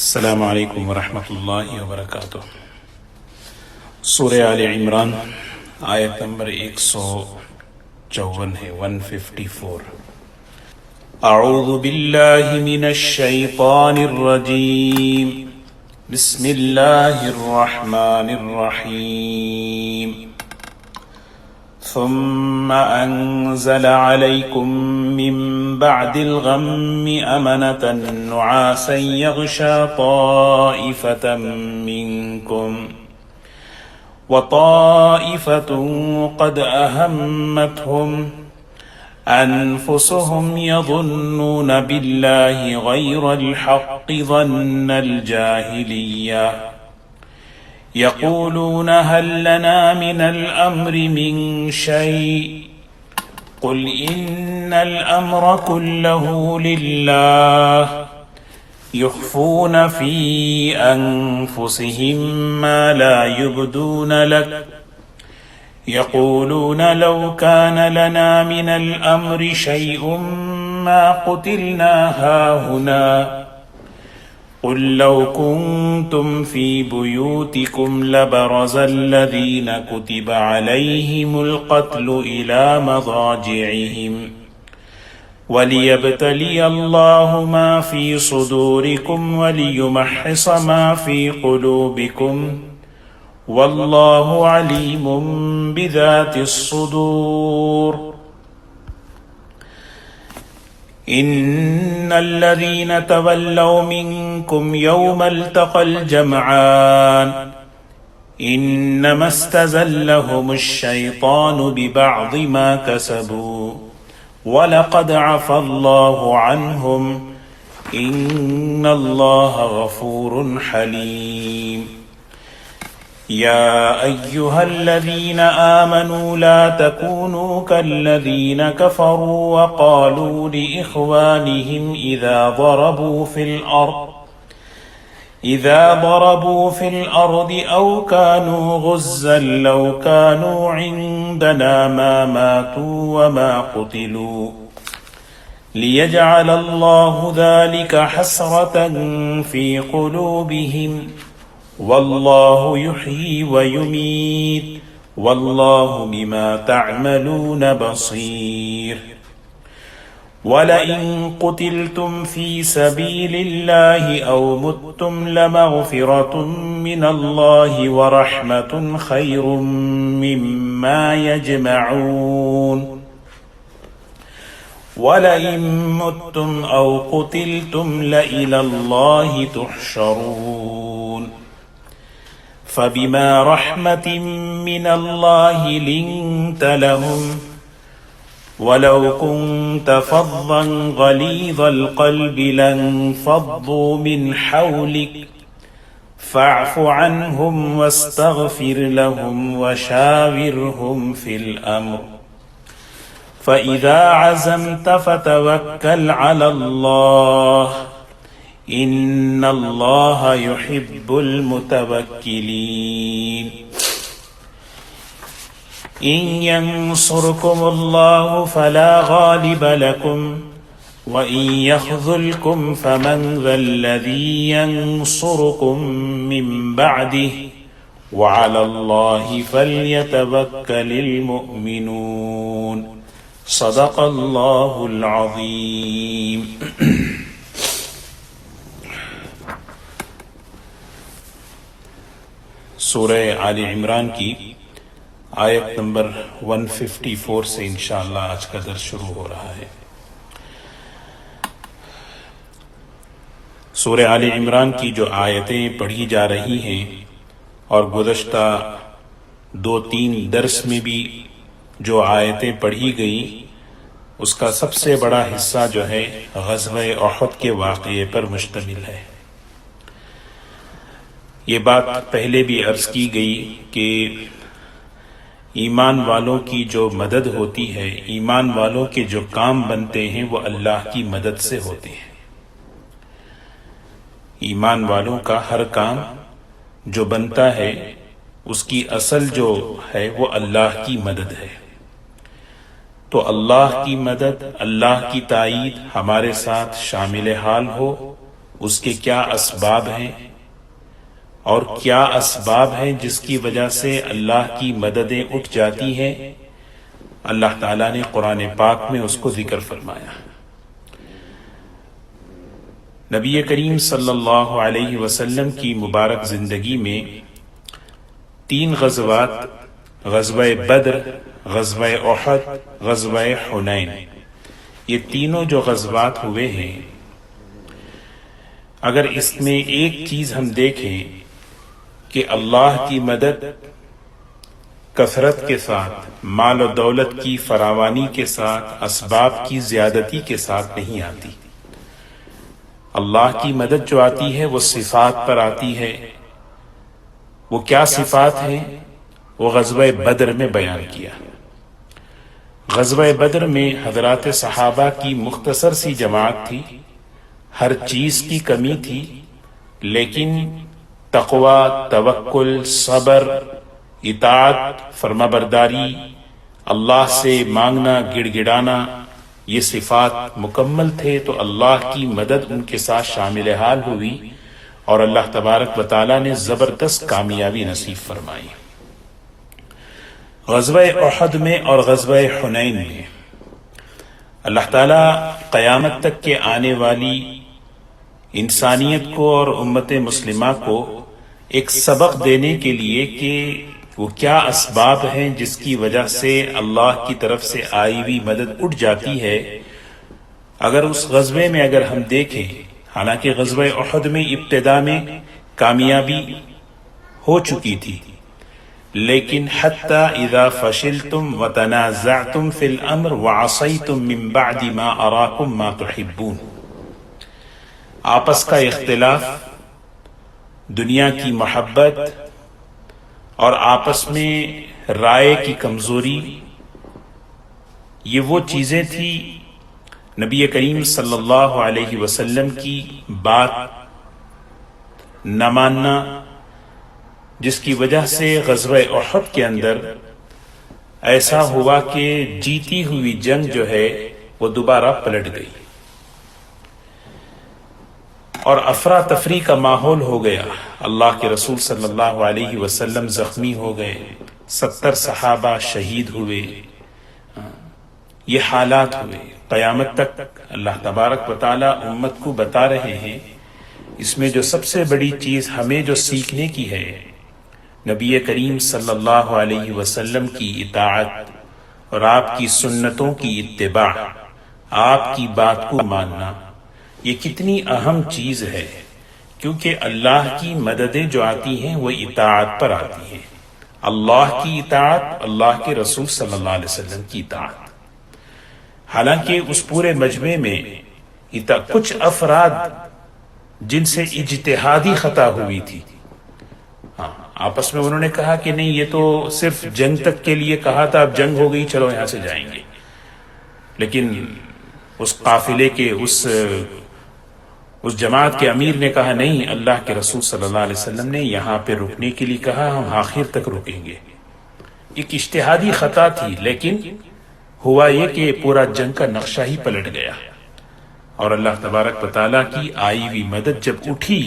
السلام علیکم ورحمۃ اللہ وبرکاتہ۔ سورہ آل عمران آیت نمبر 154 ہے، 154۔ اعوذ باللہ من الشیطان الرجیم، بسم اللہ الرحمن الرحیم۔ ثم أنزل عليكم من بعد الغم أمنة نعاسا يغشى طائفة منكم وطائفة قد أهمتهم أنفسهم يظنون بالله غير الحق ظن الجاهلية يقولون هل لنا من الأمر من شيء قل إن الأمر كله لله يخفون في أنفسهم ما لا يبدون لك يقولون لو كان لنا من الأمر شيء ما قتلنا هاهنا قل لو كنتم في بيوتكم لبرز الذين كتب عليهم القتل إلى مضاجعهم وليبتلي الله ما في صدوركم وليمحص ما في قلوبكم والله عليم بذات الصدور۔ ان الذين تولوا منكم يوم التقى الجمعان انما استزلهم الشيطان ببعض ما كسبوا ولقد عفى الله عنهم ان الله غفور حليم۔ يا أيها الذين آمنوا لا تكونوا كالذين كفروا وقالوا لإخوانهم إذا ضربوا في الأرض أو كانوا غزا لو كانوا عندنا ما ماتوا وما قتلوا ليجعل الله ذلك حسرة في قلوبهم والله يحيي ويميت والله بما تعملون بصير۔ ولئن قتلتم في سبيل الله أو متم لمغفرة من الله ورحمة خير مما يجمعون۔ ولئن متم أو قتلتم لإلى الله تحشرون۔ فبما رحمة من الله لنت لهم ولو كنت فظا غليظ القلب لانفضوا من حولك فاعف عنهم واستغفر لهم وشاورهم في الأمر فإذا عزمت فتوكل على الله ان اللہ يحب المتوکلین۔ ان ينصركم الله فلا غالب لكم وان يخذلكم فمن ذا الذي ينصركم من بعده وعلى الله فليتوكل المؤمنون۔ صدق اللہ العظیم۔ سورہ آل عمران کی آیت نمبر 154 سے انشاءاللہ آج کا درس شروع ہو رہا ہے۔ سورہ آل عمران کی جو آیتیں پڑھی جا رہی ہیں اور گزشتہ 2-3 درس میں بھی جو آیتیں پڑھی گئیں اس کا سب سے بڑا حصہ جو ہے غزوہ احد کے واقعے پر مشتمل ہے۔ یہ بات پہلے بھی عرض کی گئی کہ ایمان والوں کی جو مدد ہوتی ہے، ایمان والوں کے جو کام بنتے ہیں وہ اللہ کی مدد سے ہوتے ہیں۔ ایمان والوں کا ہر کام جو بنتا ہے اس کی اصل جو ہے وہ اللہ کی مدد ہے۔ تو اللہ کی مدد، اللہ کی تائید ہمارے ساتھ شامل حال ہو، اس کے کیا اسباب ہیں اور کیا اسباب ہیں جس کی وجہ سے اللہ کی مددیں اٹھ جاتی ہیں، اللہ تعالیٰ نے قرآن پاک میں اس کو ذکر فرمایا۔ نبی کریم صلی اللہ علیہ وسلم کی مبارک زندگی میں 3 غزوات، غزوہ بدر، غزوہ احد، غزوہ حنین، یہ تینوں جو غزوات ہوئے ہیں، اگر اس میں ایک چیز ہم دیکھیں کہ اللہ کی مدد کثرت کے ساتھ، مال و دولت کی فراوانی کے ساتھ، اسباب کی زیادتی کے ساتھ نہیں آتی۔ اللہ کی مدد جو آتی ہے وہ صفات پر آتی ہے۔ وہ کیا صفات ہیں؟ وہ غزوہ بدر میں بیان کیا۔ غزوہ بدر میں حضرات صحابہ کی مختصر سی جماعت تھی، ہر چیز کی کمی تھی، لیکن تقوی، توکل، صبر، اطاعت، فرمانبرداری، اللہ سے مانگنا، گڑ گڑانا، یہ صفات مکمل تھے، تو اللہ کی مدد ان کے ساتھ شامل حال ہوئی اور اللہ تبارک و تعالیٰ نے زبردست کامیابی نصیب فرمائی۔ غزوہ احد میں اور غزوہ حنین میں اللہ تعالیٰ قیامت تک کے آنے والی انسانیت کو اور امت مسلمہ کو ایک سبق دینے کے لیے کہ وہ کیا اسباب ہیں جس کی وجہ سے اللہ کی طرف سے آئی ہوئی مدد اٹھ جاتی ہے۔ اگر اس غزوے میں اگر ہم دیکھیں، حالانکہ غزوہ احد میں ابتدا میں کامیابی ہو چکی تھی، لیکن حتی اذا فشلتم وتنازعتم فی الامر وعصیتم من بعد ما اراکم ما تحبون، آپس کا اختلاف، دنیا کی محبت اور آپس میں رائے کی کمزوری، یہ وہ چیزیں تھی نبی کریم صلی اللہ علیہ وسلم کی بات نہ ماننا، جس کی وجہ سے غزوہ احد کے اندر ایسا ہوا کہ جیتی ہوئی جنگ جو ہے وہ دوبارہ پلٹ گئی اور افراتفری کا ماحول ہو گیا۔ اللہ کے رسول صلی اللہ علیہ وسلم زخمی ہو گئے، 70 صحابہ شہید ہوئے، یہ حالات ہوئے۔ قیامت تک اللہ تبارک و تعالی امت کو بتا رہے ہیں، اس میں جو سب سے بڑی چیز ہمیں جو سیکھنے کی ہے، نبی کریم صلی اللہ علیہ وسلم کی اطاعت اور آپ کی سنتوں کی اتباع، آپ کی بات کو ماننا، یہ کتنی اہم چیز ہے، کیونکہ اللہ کی مددیں جو آتی ہیں وہ اطاعت پر آتی ہیں۔ اللہ کی اطاعت، اللہ کے رسول صلی اللہ علیہ وسلم کی اطاعت۔ حالانکہ اس پورے مجمع میں کچھ افراد جن سے اجتہادی خطا ہوئی تھی، آپس میں انہوں نے کہا کہ نہیں، یہ تو صرف جنگ تک کے لیے کہا تھا، اب جنگ ہو گئی، چلو یہاں سے جائیں گے، لیکن اس قافلے کے اس جماعت کے امیر نے کہا نہیں، اللہ کے رسول صلی اللہ علیہ وسلم نے یہاں پہ رکنے کے لیے کہا، ہم آخر تک رکیں گے۔ ایک اجتہادی خطا تھی، لیکن ہوا یہ کہ پورا جنگ کا نقشہ ہی پلٹ گیا، اور اللہ تبارک و تعالیٰ کی آئی ہوئی مدد جب اٹھی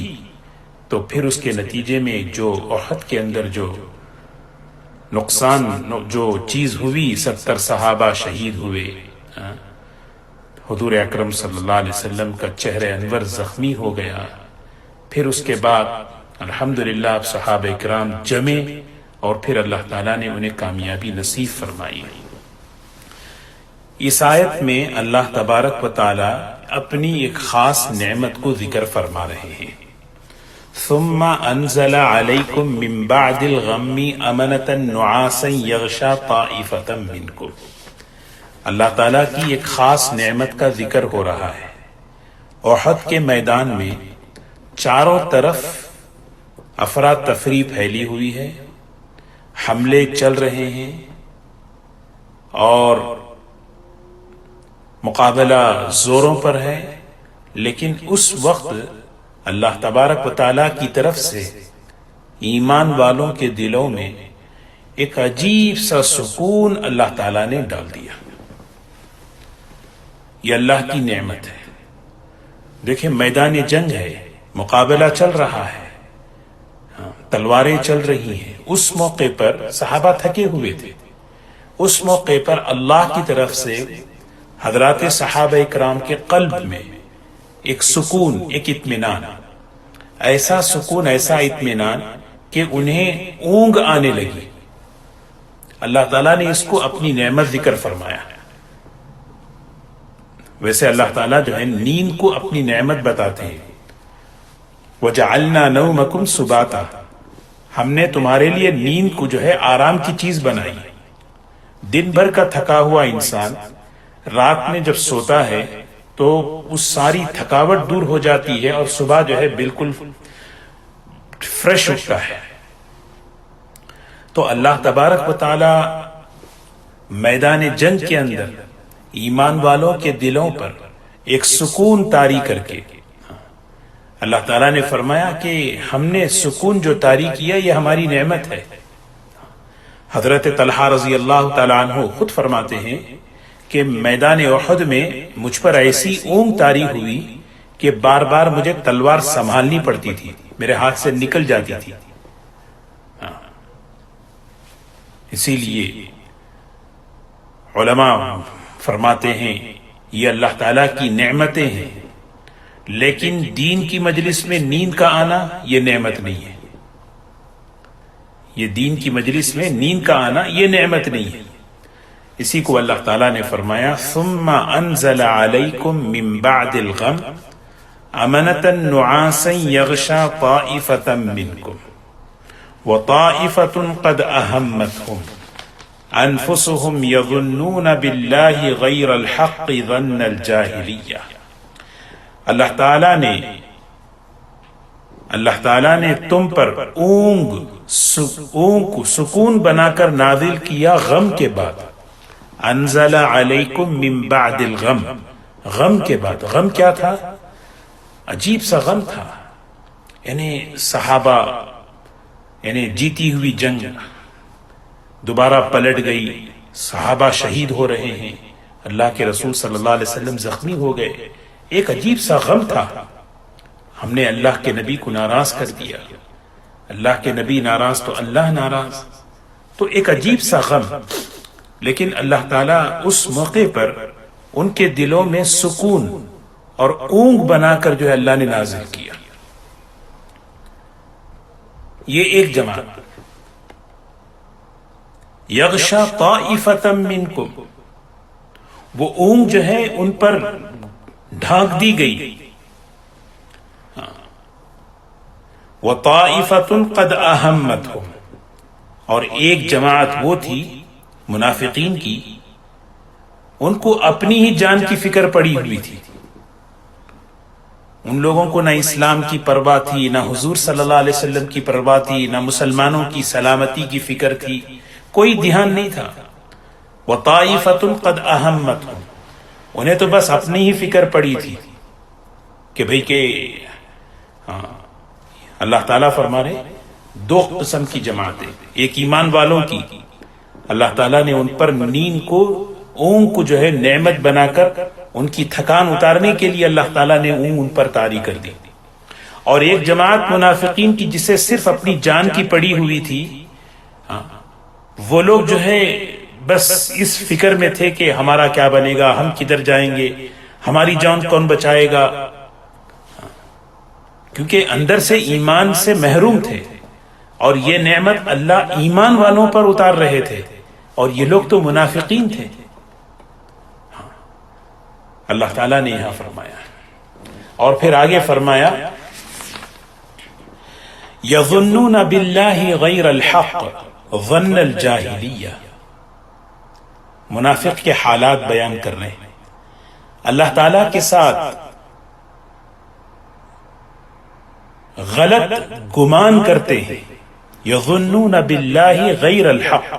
تو پھر اس کے نتیجے میں جو احد کے اندر جو نقصان، جو چیز ہوئی، 70 صحابہ شہید ہوئے، حضور اکرم صلی اللہ علیہ وسلم کا چہرہ انور زخمی ہو گیا، پھر اس کے بعد الحمدللہ اب صحابہ اکرام جمے اور پھر اللہ تعالیٰ نے انہیں کامیابی نصیب فرمائی۔ اس آیت میں اللہ تبارک و تعالیٰ اپنی ایک خاص نعمت کو ذکر فرما رہے ہیں۔ ثم انزل علیکم من بعد الغم امنۃ نعاسا یغشا طائفۃ منکم، اللہ تعالیٰ کی ایک خاص نعمت کا ذکر ہو رہا ہے۔ احد کے میدان میں چاروں طرف افراتفری پھیلی ہوئی ہے، حملے چل رہے ہیں اور مقابلہ زوروں پر ہے، لیکن اس وقت اللہ تبارک و تعالیٰ کی طرف سے ایمان والوں کے دلوں میں ایک عجیب سا سکون اللہ تعالیٰ نے ڈال دیا۔ یہ اللہ کی نعمت ہے۔ دیکھیں میدان جنگ ہے، مقابلہ چل رہا ہے، تلواریں چل رہی ہیں، اس موقع پر صحابہ تھکے ہوئے تھے۔ اس موقع پر اللہ کی طرف سے حضرات صحابہ اکرام کے قلب میں ایک سکون، ایک اطمینان، ایسا سکون، ایسا اطمینان کہ انہیں اونگ آنے لگی۔ اللہ تعالیٰ نے اس کو اپنی نعمت ذکر فرمایا۔ ویسے اللہ تعالیٰ جو ہے نیند کو اپنی نعمت بتاتے ہیں۔ وَجَعَلْنَا نَوْمَكُمْ سُبَاتًا، ہم نے تمہارے لیے نیند کو جو ہے آرام کی چیز بنائی۔ دن بھر کا تھکا ہوا انسان رات میں جب سوتا ہے تو اس ساری تھکاوٹ دور ہو جاتی ہے اور صبح جو ہے بالکل فریش اٹھتا ہے۔ تو اللہ تبارک و تعالی میدان جنگ کے اندر ایمان والوں کے دلوں پر ایک سکون طاری کر کے اللہ تعالیٰ نے فرمایا کہ ہم نے سکون جو طاری کیا یہ ہماری نعمت ہے۔ حضرت طلحہ رضی اللہ تعالیٰ عنہ خود فرماتے ہیں کہ میدان احد میں مجھ پر ایسی اونگ طاری ہوئی کہ بار بار مجھے تلوار سنبھالنی پڑتی تھی، میرے ہاتھ سے نکل جاتی تھی۔ اسی لیے علماء فرماتے ہیں یہ اللہ تعالیٰ کی نعمتیں ہیں، لیکن دین کی مجلس میں نیند کا آنا یہ نعمت نہیں ہے۔ یہ دین کی مجلس میں نیند کا آنا یہ نعمت نہیں ہے۔ اسی کو اللہ تعالیٰ نے فرمایا ثم انزل علیکم من بعد الغم امنۃ نعاسا یغشا طائفۃ منکم وطائفۃ قد اہمتہم انفسهم یظنون باللہ غیر الحق ظن الجاہلیہ۔ اللہ تعالیٰ نے تم پر اونگ کو سکون بنا کر نازل کیا غم کے بعد۔ انزل علیکم من بعد الغم، غم کے بعد۔ غم کیا تھا؟ عجیب سا غم تھا، یعنی صحابہ، یعنی جیتی ہوئی جنگ دوبارہ پلٹ گئی، صحابہ شہید ہو رہے ہیں، اللہ کے رسول صلی اللہ علیہ وسلم زخمی ہو گئے۔ ایک عجیب سا غم تھا، ہم نے اللہ کے نبی کو ناراض کر دیا، اللہ کے نبی ناراض تو اللہ ناراض، تو ایک عجیب سا غم۔ لیکن اللہ تعالیٰ اس موقع پر ان کے دلوں میں سکون اور اونگ بنا کر جو ہے اللہ نے نازل کیا۔ یہ ایک جماعت یغشا طائفۃ منکم، وہ اونگ جو ہے ان پر ڈھانک دی گئی۔ وَطَائِفَةٌ قَدْ أَهَمَّتْهُمْ، اور ایک جماعت وہ تھی منافقین کی، ان کو اپنی ہی جان کی فکر پڑی ہوئی تھی۔ ان لوگوں کو نہ اسلام کی پرواہ تھی، نہ حضور صلی اللہ علیہ وسلم کی پرواہ تھی، نہ مسلمانوں کی سلامتی کی فکر تھی، کوئی دھیان نہیں تھا۔ وَطَائِفَةٌ قَدْ أَهَمَّتْهُمْ، انہیں تو بس اپنی ہی فکر پڑی تھی کہ بھئی کہ اللہ تعالیٰ فرما رہے دو قسم کی جماعتیں، ایک ایمان والوں کی، اللہ تعالیٰ نے ان پر نیند کو، اونگ کو جو ہے نعمت بنا کر ان کی تھکان اتارنے کے لیے اللہ تعالیٰ نے اونگ ان پر طاری کر دی، اور ایک جماعت منافقین کی جسے صرف اپنی جان کی پڑی ہوئی تھی، وہ لوگ جو ہے بس اس فکر میں تھے کہ ہمارا کیا بنے گا، ہم کدھر جائیں گے، ہماری جان کون بچائے گا، کیونکہ اندر سے ایمان سے محروم تھے، اور یہ نعمت اللہ ایمان والوں پر اتار رہے تھے، اور یہ لوگ تو منافقین تھے۔ اللہ تعالیٰ نے یہاں فرمایا، اور پھر آگے فرمایا یظنون باللہ غیر الحق ظن الجاہلیہ۔ منافق کے حالات بیان کر رہے ہیں، اللہ تعالیٰ کے ساتھ غلط گمان کرتے ہیں۔ یظنون باللہ غیر الحق،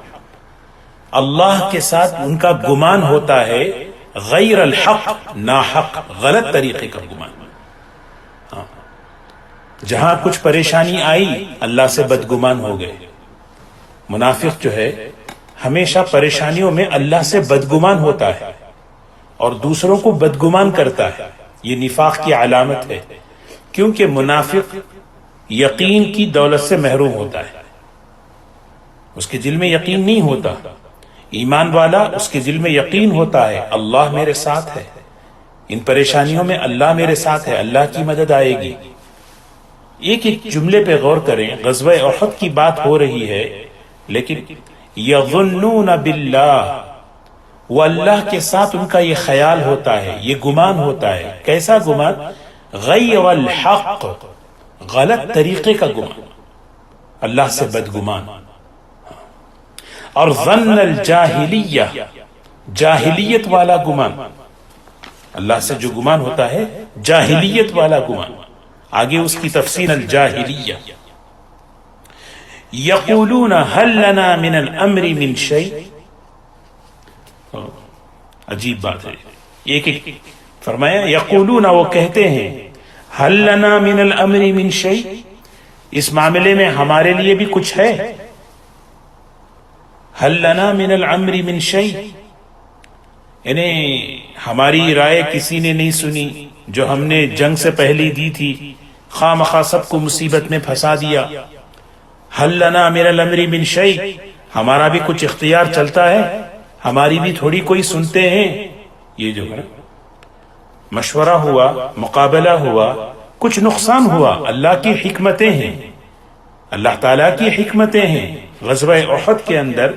اللہ کے ساتھ ان کا گمان ہوتا ہے غیر الحق، ناحق، غلط طریقے کا گمان۔ جہاں کچھ پریشانی آئی اللہ سے بدگمان ہو گئے۔ منافق جو ہے ہمیشہ پریشانیوں میں اللہ سے بدگمان ہوتا ہے اور دوسروں کو بدگمان کرتا ہے۔ یہ نفاق کی علامت ہے کیونکہ منافق یقین کی دولت سے محروم ہوتا ہے، اس کے دل میں یقین نہیں ہوتا. ایمان والا اس کے دل میں یقین ہوتا ہے اللہ میرے ساتھ ہے، ان پریشانیوں میں اللہ میرے ساتھ ہے، اللہ کی مدد آئے گی. ایک ایک جملے پہ غور کریں. غزوہ احد کی بات ہو رہی ہے، لیکن یظنون باللہ، وہ اللہ کے ساتھ ان کا یہ خیال ہوتا ہے، یہ گمان ہوتا ہے. کیسا گمان؟ غیر الحق، غلط طریقے کا گمان، اللہ سے بدگمان. اور ظن الجاہلیہ، جاہلیت والا گمان، اللہ سے جو گمان ہوتا ہے جاہلیت والا گمان. آگے اس کی تفسیر الجاہلیہ. یقولون هل لنا من الامر من شیء. عجیب بات ہے. ایک ایک فرمایا یقولون، وہ کہتے ہیں هل لنا من الامر من شیء، اس معاملے میں ہمارے لیے بھی کچھ ہے. هل لنا من الامر من شیء، یعنی ہماری رائے کسی نے نہیں سنی جو ہم نے جنگ سے پہلے دی تھی، خواہ مخواہ سب کو مصیبت میں پھنسا دیا. هل لنا من الامر من شیء، ہمارا بھی کچھ اختیار چلتا ہے، ہماری بھی تھوڑی کوئی سنتے ہیں. یہ جو ہے مشورہ ہوا، مقابلہ ہوا، کچھ نقصان ہوا، اللہ کی حکمتیں ہیں، اللہ تعالیٰ کی حکمتیں ہیں. غزوہ احد کے اندر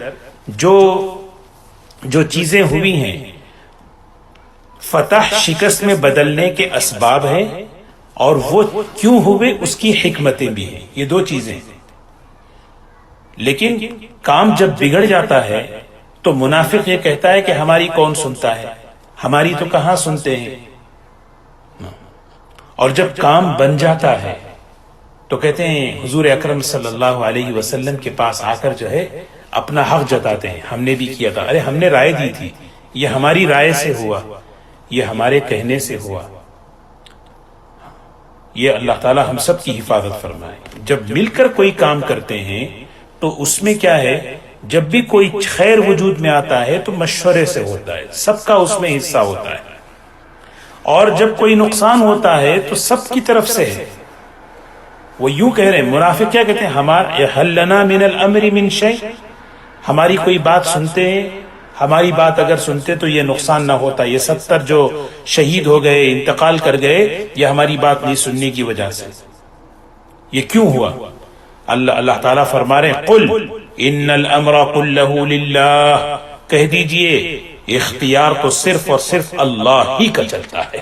جو چیزیں ہوئی ہیں، فتح شکست میں بدلنے کے اسباب ہیں، اور وہ کیوں ہوئے اس کی حکمتیں بھی ہیں. یہ دو چیزیں ہیں. لیکن کام جب بگڑ جاتا ہے تو منافق یہ کہتا ہے کہ ہماری کون سنتا ہے، ہماری تو کہاں سنتے ہیں. اور جب کام بن جاتا ہے تو کہتے ہیں حضور اکرم صلی اللہ علیہ وسلم کے پاس آ کر جو ہے اپنا حق جتاتے ہیں، ہم نے بھی کیا تھا، ارے ہم نے رائے دی تھی، یہ ہماری رائے سے ہوا، یہ ہمارے کہنے سے ہوا. یہ اللہ تعالی ہم سب کی حفاظت فرمائے. جب مل کر کوئی کام کرتے ہیں تو اس میں کیا ہے، جب بھی کوئی خیر وجود میں آتا ہے تو مشورے سے ہوتا ہے، سب کا اس میں حصہ ہوتا ہے. اور جب کوئی نقصان ہوتا ہے تو سب کی طرف سے ہے. وہ یوں کہہ رہے ہیں، منافق کیا کہتے ہیں، هل لنا من الامر من شیء، ہماری کوئی بات سنتے ہیں، ہماری بات اگر سنتے تو یہ نقصان نہ ہوتا. یہ 70 جو شہید ہو گئے، انتقال کر گئے، یہ ہماری بات نہیں سننے کی وجہ سے. یہ کیوں ہوا؟ اللہ تعالیٰ فرما رہے ہیں قل ان الامر كله للہ، کہہ دیجئے اختیار تو صرف اور صرف اللہ ہی کا چلتا ہے.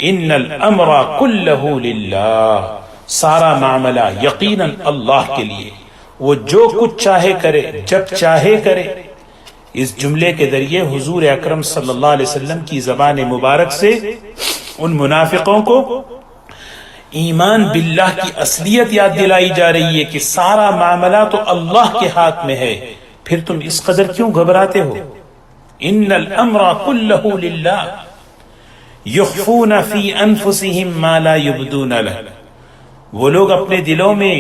ان الامر كله للہ، سارا معاملہ یقیناً اللہ کے لیے، وہ جو کچھ چاہے کرے، جب چاہے کرے. اس جملے کے ذریعے حضور اکرم صلی اللہ علیہ وسلم کی زبان مبارک سے ان منافقوں کو ایمان باللہ کی اصلیت یاد دلائی جا رہی ہے کہ سارا معاملہ تو اللہ کے ہاتھ میں ہے، پھر تم اس قدر کیوں گھبراتے ہو. ان الامر كله للہ یخفون فی انفسهم ما لا یبدون لہ، وہ لوگ اپنے دلوں میں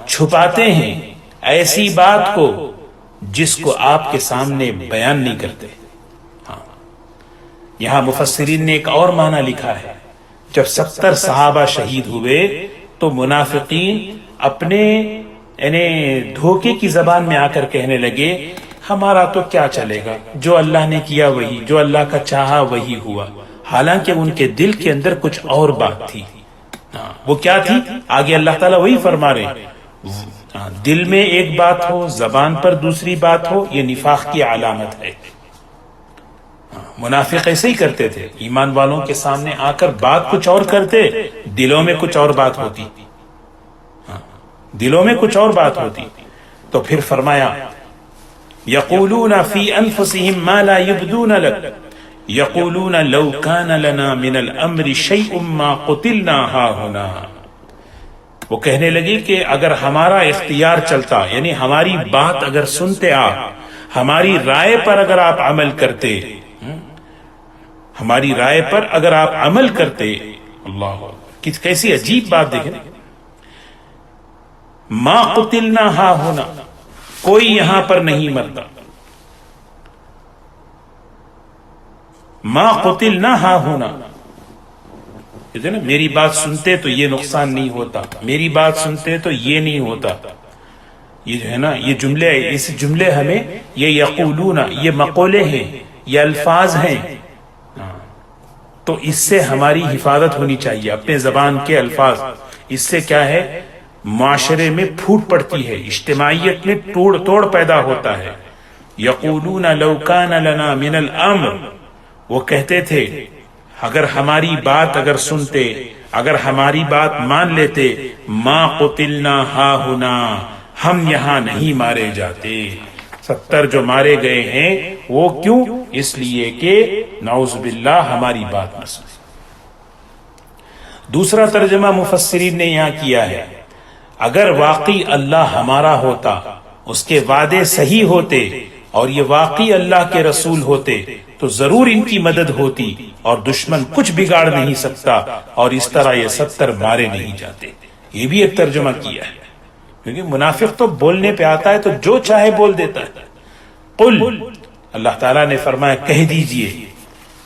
چھپاتے ہیں ایسی بات کو جس کو آپ کے سامنے بیان نہیں کرتے. یہاں مفسرین نے ایک اور معنی لکھا ہے، جب 70 صحابہ شہید ہوئے تو منافقین اپنے دھوکے کی زبان میں آ کر کہنے لگے ہمارا تو کیا چلے گا، جو اللہ نے کیا وہی، جو اللہ کا چاہا وہی ہوا. حالانکہ ان کے دل کے اندر کچھ اور بات تھی. وہ کیا تھی؟ آگے اللہ تعالیٰ وہی فرما رہے ہیں، دل میں ایک بات ہو، زبان پر دوسری بات ہو، یہ نفاق کی علامت ہے. منافق ایسے ہی کرتے تھے، ایمان والوں کے سامنے آ کر بات کچھ اور کرتے، دلوں میں کچھ اور بات ہوتی، دلوں میں کچھ اور بات ہوتی. تو پھر فرمایا یقولون فی انفسهم ما لا یبدون لک یقولون لو کان لنا من الامر شیء ما قتلنا ہاہنا. وہ کہنے لگے کہ اگر ہمارا اختیار چلتا، یعنی ہماری بات اگر سنتے آپ، ہماری رائے پر اگر آپ عمل کرتے، ہماری رائے پر اگر آپ عمل کرتے. اللہ کیسی عجیب بات دیکھیں، ما قتلنا ہاہنا، کوئی یہاں پر نہیں مرتا. ما قتلنا ہاہنا، کہتے ہیں نا میری بات سنتے تو یہ نقصان نہیں ہوتا، میری بات سنتے تو یہ نہیں ہوتا. یہ جو ہے نا یہ جملے، اس جملے ہمیں یہ یقولون، یہ مقولے ہیں، یہ الفاظ ہیں، تو اس سے ہماری حفاظت ہونی چاہیے. اپنے زبان کے الفاظ، اس سے کیا ہے معاشرے میں پھوٹ پڑتی ہے، اجتماعیت میں توڑ پیدا ہوتا ہے. یقولون لو کان لنا من الامر، وہ کہتے تھے اگر ہماری بات اگر سنتے، اگر ہماری بات مان لیتے، ما قتلنا ہاہنا، ہم یہاں نہیں مارے جاتے. 70 جو مارے گئے ہیں وہ کیوں؟ اس لیے کہ نعوذ باللہ ہماری بات نہ سنی. دوسرا ترجمہ مفسرین نے یہاں کیا ہے، اگر واقعی اللہ ہمارا ہوتا، اس کے وعدے صحیح ہوتے اور یہ واقعی اللہ کے رسول ہوتے تو ضرور ان کی مدد ہوتی اور دشمن کچھ بگاڑ نہیں سکتا اور اس طرح یہ 70 مارے نہیں جاتے. یہ بھی ایک ترجمہ کیا ہے، کیونکہ منافق تو بولنے پہ آتا ہے تو جو چاہے بول دیتا ہے. قل، اللہ تعالیٰ نے فرمایا کہہ دیجئے.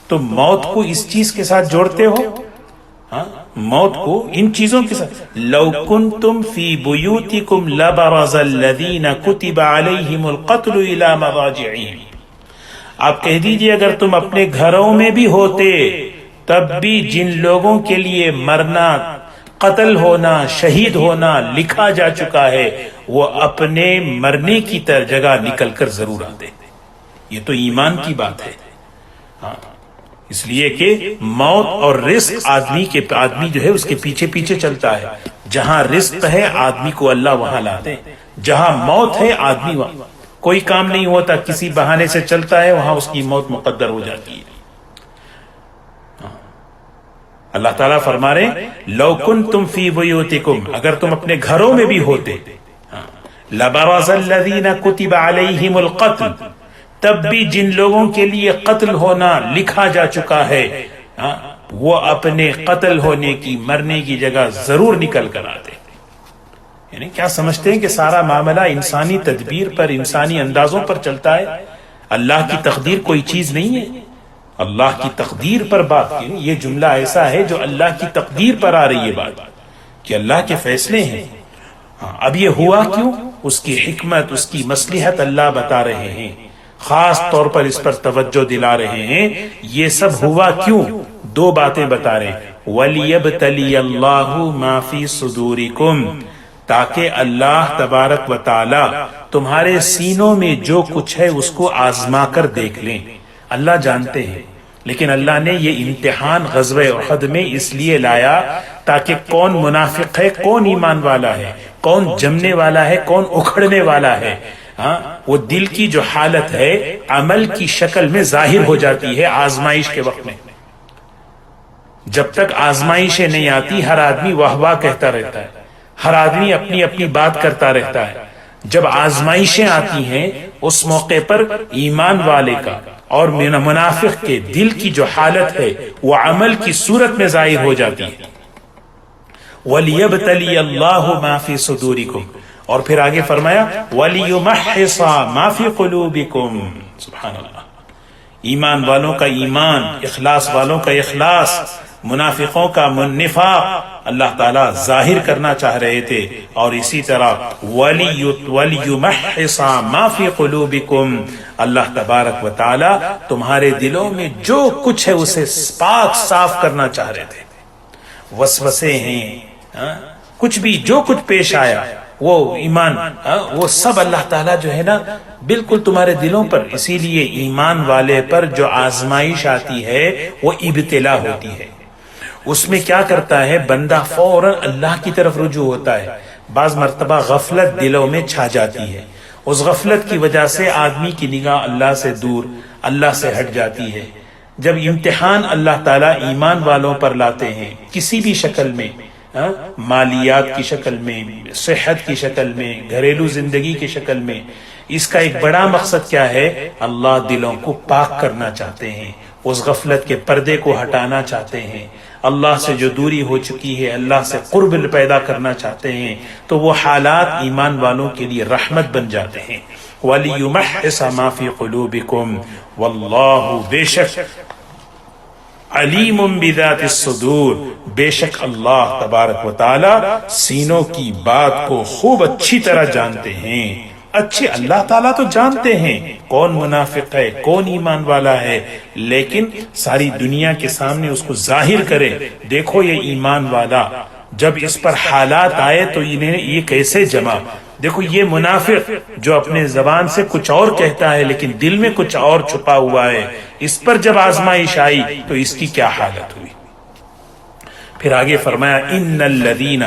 تو موت کو اس چیز کے ساتھ جوڑتے ہو، موت کو ان چیزوں کے ساتھ. لو کنتم فی بیوتکم لبرز الذین کتب علیہم القتل الی مضاجعہم، آپ کہہ دیجئے اگر تم اپنے گھروں میں بھی ہوتے تب بھی جن لوگوں کے لیے مرنا، قتل ہونا، شہید ہونا لکھا جا چکا ہے وہ اپنے مرنے کی جگہ نکل کر ضرور آتے. یہ تو ایمان کی بات ہے. اس لیے کہ موت اور رزق آدمی جو ہے اس کے پیچھے پیچھے چلتا ہے. جہاں رزق ہے آدمی کو اللہ وہاں لاتے ہیں، جہاں موت ہے آدمی وہاں کوئی کام نہیں ہوتا، کسی بہانے سے چلتا ہے وہاں اس کی موت مقدر ہو جاتی ہے. اللہ تعالیٰ فرما رہے لو کنتم فی بیوتکم، اگر تم اپنے گھروں میں بھی ہوتے، لبرز الذین کتب علیہم القتل، تب بھی جن لوگوں کے لیے قتل ہونا لکھا جا چکا ہے وہ اپنے قتل ہونے کی، مرنے کی جگہ ضرور نکل کر آتے. یعنی کیا سمجھتے ہیں کہ سارا معاملہ انسانی تدبیر پر، انسانی اندازوں پر چلتا ہے؟ اللہ کی تقدیر کوئی چیز نہیں ہے. اللہ کی تقدیر پر بات کی، یہ جملہ ایسا ہے جو اللہ کی تقدیر پر آ رہی ہے بات، کہ اللہ کے فیصلے ہیں. اب یہ ہوا کیوں؟ اس کی حکمت، اس کی مصلحت اللہ بتا رہے ہیں، خاص طور پر اس پر توجہ دلا رہے ہیں. یہ سب ہوا کیوں؟ 2 باتیں بتا رہے ہیں. وَلِيَبْتَلِيَ اللَّهُ مَا فِي صُدُورِكُمْ، تاکہ اللہ تبارک و تعالی تمہارے سینوں میں جو کچھ ہے اس کو آزما کر دیکھ لیں. اللہ جانتے ہیں، لیکن اللہ نے یہ امتحان غزوہ احد میں اس لیے لایا تاکہ کون منافق ہے، کون ایمان والا ہے، کون جمنے والا ہے، کون اکھڑنے والا ہے. وہ دل کی جو حالت ہے عمل کی شکل میں ظاہر ہو جاتی ہے آزمائش کے وقت میں. جب تک آزمائشیں نہیں آتی ہر آدمی واہ واہ کہتا رہتا ہے، ہر آدمی اپنی اپنی بات کرتا رہتا ہے. جب آزمائشیں آتی ہیں اس موقع پر ایمان والے کا اور منافق کے دل کی جو حالت ہے وہ عمل کی صورت میں ظاہر ہو جاتی ہے. وَلِيَبْتَلِيَ اللَّهُ مَا فِي صُدُورِكُمْ، اور پھر آگے فرمایا وَلِيُمَحِّصَ مَا فِي قُلُوبِكُمْ. سبحان اللہ، ایمان والوں کا ایمان، اخلاص والوں کا اخلاص، منافقوں کا نفاق اللہ تعالیٰ ظاہر کرنا چاہ رہے تھے. اور اسی طرح وَلِيُمَحِّصَ مَا فِي قُلُوبِكُمْ، اللہ تبارک و تعالیٰ تمہارے دلوں میں جو کچھ ہے اسے پاک صاف کرنا چاہ رہے تھے. وسوسے ہیں، کچھ بھی جو کچھ پیش آیا وہ ایمان، وہ سب اللہ تعالیٰ جو ہے نا بالکل تمہارے دلوں پر. اسی لیے ایمان والے پر جو آزمائش آتی ہے وہ ابتلا ہوتی ہے. اس میں کیا کرتا ہے بندہ فوراً اللہ کی طرف رجوع ہوتا ہے. بعض مرتبہ غفلت دلوں میں چھا جاتی ہے، اس غفلت کی وجہ سے آدمی کی نگاہ اللہ سے دور، اللہ سے ہٹ جاتی ہے. جب امتحان اللہ تعالیٰ ایمان والوں پر لاتے ہیں کسی بھی شکل میں، مالیات کی شکل میں، صحت کی شکل میں، گھریلو زندگی کی شکل میں، اس کا ایک بڑا مقصد کیا ہے؟ اللہ دلوں کو پاک کرنا چاہتے ہیں، اس غفلت کے پردے کو ہٹانا چاہتے ہیں، اللہ سے جو دوری ہو چکی ہے اللہ سے قرب پیدا کرنا چاہتے ہیں. تو وہ حالات ایمان والوں کے لیے رحمت بن جاتے ہیں. وَلِيُمَحِّصَ مَا فِي قُلُوبِكُمْ وَاللَّهُ، بے شک علیم بذات الصدور، بے شک اللہ تبارک و تعالی سینوں کی بات کو خوب اچھی طرح جانتے ہیں۔ اچھے اللہ تعالیٰ تو جانتے ہیں کون منافق ہے کون ایمان والا ہے، لیکن ساری دنیا کے سامنے اس کو ظاہر کرے، دیکھو یہ ایمان والا، جب اس پر حالات آئے تو انہیں یہ کیسے جمع، دیکھو یہ منافق جو اپنے زبان سے کچھ اور کہتا ہے لیکن دل میں کچھ اور چھپا ہوا ہے، اس پر جب آزمائش آئی تو اس کی کیا حالت ہوئی۔ پھر آگے فرمایا ان الذین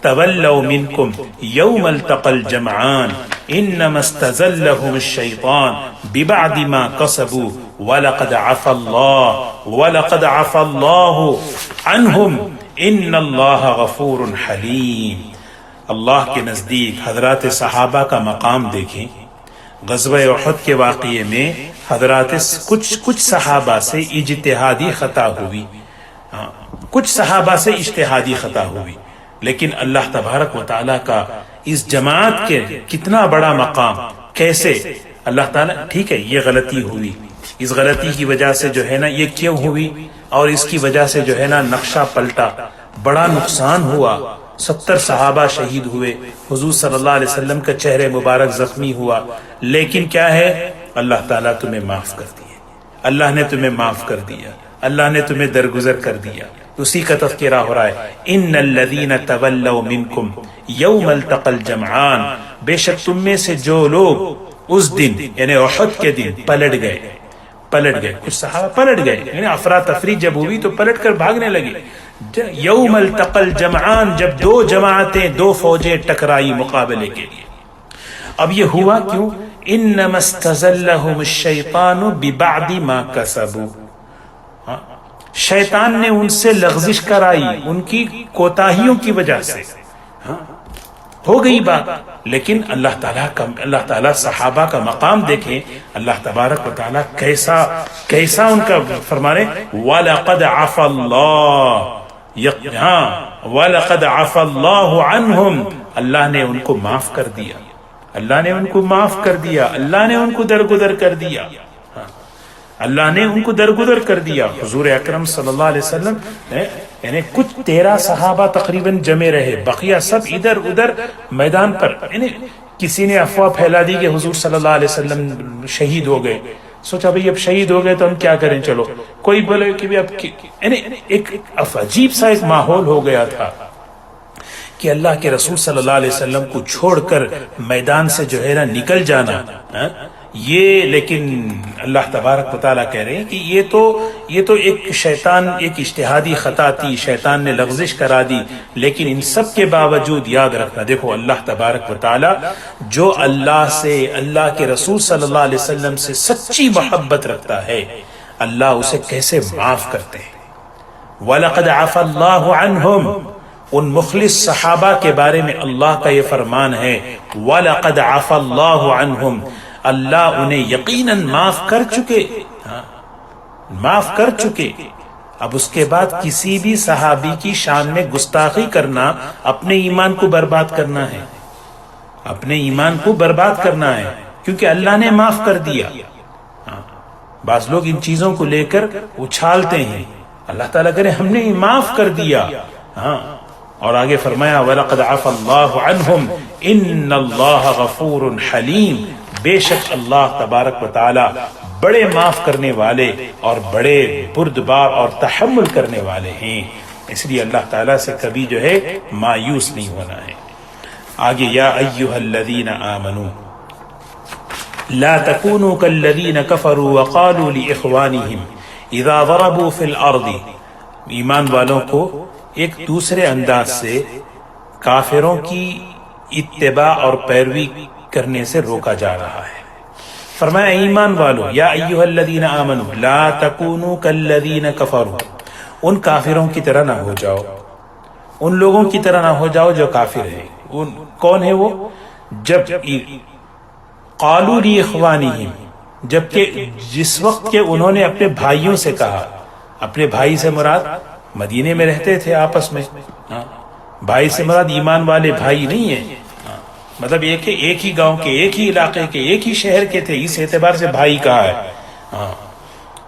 تولوا منکم یوم التقى الجمعان انما استزلهم الشیطان ببعد ما کسبوا ولقد عفى الله عنهم ان اللہ غفور حلیم۔ اللہ کے نزدیک حضرات صحابہ کا مقام دیکھیں، غزوہ احد کے واقعے میں حضرات کچھ صحابہ سے اجتہادی خطا ہوئی، کچھ صحابہ سے اجتہادی خطا ہوئی، لیکن اللہ تبارک و تعالیٰ کا اس جماعت کے کتنا بڑا مقام، کیسے اللہ تعالیٰ ٹھیک ہے یہ غلطی ہوئی، اس غلطی کی وجہ سے جو ہے نا یہ کیوں ہوئی، اور اس کی وجہ سے جو ہے نا نقشہ پلٹا، بڑا نقصان ہوا، 70 صحابہ شہید ہوئے، حضور صلی اللہ علیہ وسلم کا چہرے مبارک زخمی ہوا، لیکن کیا ہے اللہ تعالیٰ تمہیں معاف کر دیا، اللہ نے تمہیں معاف کر دیا، اللہ نے تمہیں درگزر کر دیا۔ اسی کا تذکرہ ہو رہا ہے ان الذین تولوا منکم یوم التقى الجمعان، بے شک تم میں سے جو لوگ اس دن یعنی احد کے دن پلٹ گئے، کچھ صحابہ پلٹ گئے، یعنی افراتفری جب ہوئی تو پلٹ کر بھاگنے لگے۔ یوم التقى الجمعان، جب دو جماعتیں دو فوجیں ٹکرائی مقابلے کے لیے، اب یہ ہوا کیوں؟ انما استزلهم الشیطان ببعد ما کسبوا، شیطان نے ان سے لغزش کرائی ان کی کوتاہیوں کی وجہ سے، ہو گئی بات، لیکن اللہ تعالیٰ صحابہ کا مقام دیکھیں، اللہ تبارک و تعالیٰ کیسا ان کا فرما رہے وَلَقَدْ عَفَى اللَّهُ، وَلَقَدْ عَفَى اللَّهُ عَنْهُمْ، اللہ نے ان کو معاف کر دیا، اللہ نے ان کو معاف کر دیا، اللہ نے ان کو درگزر کر دیا، اللہ نے ان کو درگزر کر دیا۔ حضور اکرم صلی اللہ علیہ وسلم یعنی کچھ 13 صحابہ تقریباً جمے رہے، بقیہ سب ادھر ادھر میدان پر، یعنی کسی نے افواہ پھیلا دی کہ حضور صلی اللہ علیہ وسلم شہید ہو گئے، سوچا بھئی اب شہید ہو گئے تو ہم کیا کریں، چلو کوئی بولے کہ اب یعنی ایک عجیب سا ایک ماحول ہو گیا تھا کہ اللہ کے رسول صلی اللہ علیہ وسلم کو چھوڑ کر میدان سے جو ہے نا نکل جانا، یہ لیکن اللہ تبارک و تعالیٰ کہہ رہے ہیں کہ یہ تو ایک شیطان ایک اجتہادی خطا تھی، شیطان نے لغزش کرا دی، لیکن ان سب کے باوجود یاد رکھنا، دیکھو اللہ تبارک و تعالیٰ جو اللہ سے اللہ کے رسول صلی اللہ علیہ وسلم سے سچی محبت رکھتا ہے، اللہ اسے کیسے معاف کرتے ہیں۔ وَلَقَدْ عَفَى اللَّهُ عَنْهُمْ، ان مخلص صحابہ کے بارے میں اللہ کا یہ فرمان ہے وَلَقَدْ عَفَى اللَّهُ عَنْهُمْ، اللہ انہیں یقیناً معاف کر چکے۔ اب اس کے بعد کسی بھی صحابی کی شان میں گستاخی کرنا اپنے ایمان کو برباد کرنا ہے، اپنے ایمان کو برباد کرنا ہے، کیونکہ اللہ نے معاف کر دیا۔ بعض لوگ ان چیزوں کو لے کر اچھالتے ہیں، اللہ تعالیٰ کرے ہم نے معاف کر دیا، اور آگے فرمایا وَلَقَدْ عَفَى اللَّهُ عَنْهُمْ إِنَّ اللَّهَ غَفُورٌ حَلِيمٌ، بے شک اللہ تبارک و تعالی بڑے معاف کرنے والے اور بڑے بردبار اور تحمل کرنے والے ہیں، اس لیے اللہ تعالیٰ سے کبھی جو ہے مایوس نہیں ہونا ہے۔ آگے یا ایھا الذین آمنوا لا تکونوا کالذین کفروا وقالوا لإخوانهم اذا ضربوا فی الارض، ایمان والوں کو ایک دوسرے انداز سے کافروں کی اتباع اور پیروی کرنے سے روکا جا رہا ہے۔ فرمایا ایمان والو یا ایھا الذین آمنوا لا تکونوا کالذین کفروا، ان کافروں کی طرح نہ ہو جاؤ، ان لوگوں کی طرح نہ ہو جاؤ جو کافر ہیں۔ کون ہے وہ؟ جب قالوا لاخوانہم، جبکہ جس وقت کہ انہوں نے اپنے بھائیوں سے کہا، اپنے بھائی سے مراد مدینے میں رہتے تھے آپس میں، بھائی سے مراد ایمان والے بھائی نہیں ہیں، مطلب ایک ہی گاؤں کے، ایک ہی علاقے کے، ایک ہی شہر کے تھے، اس اعتبار سے بھائی کہا ہے۔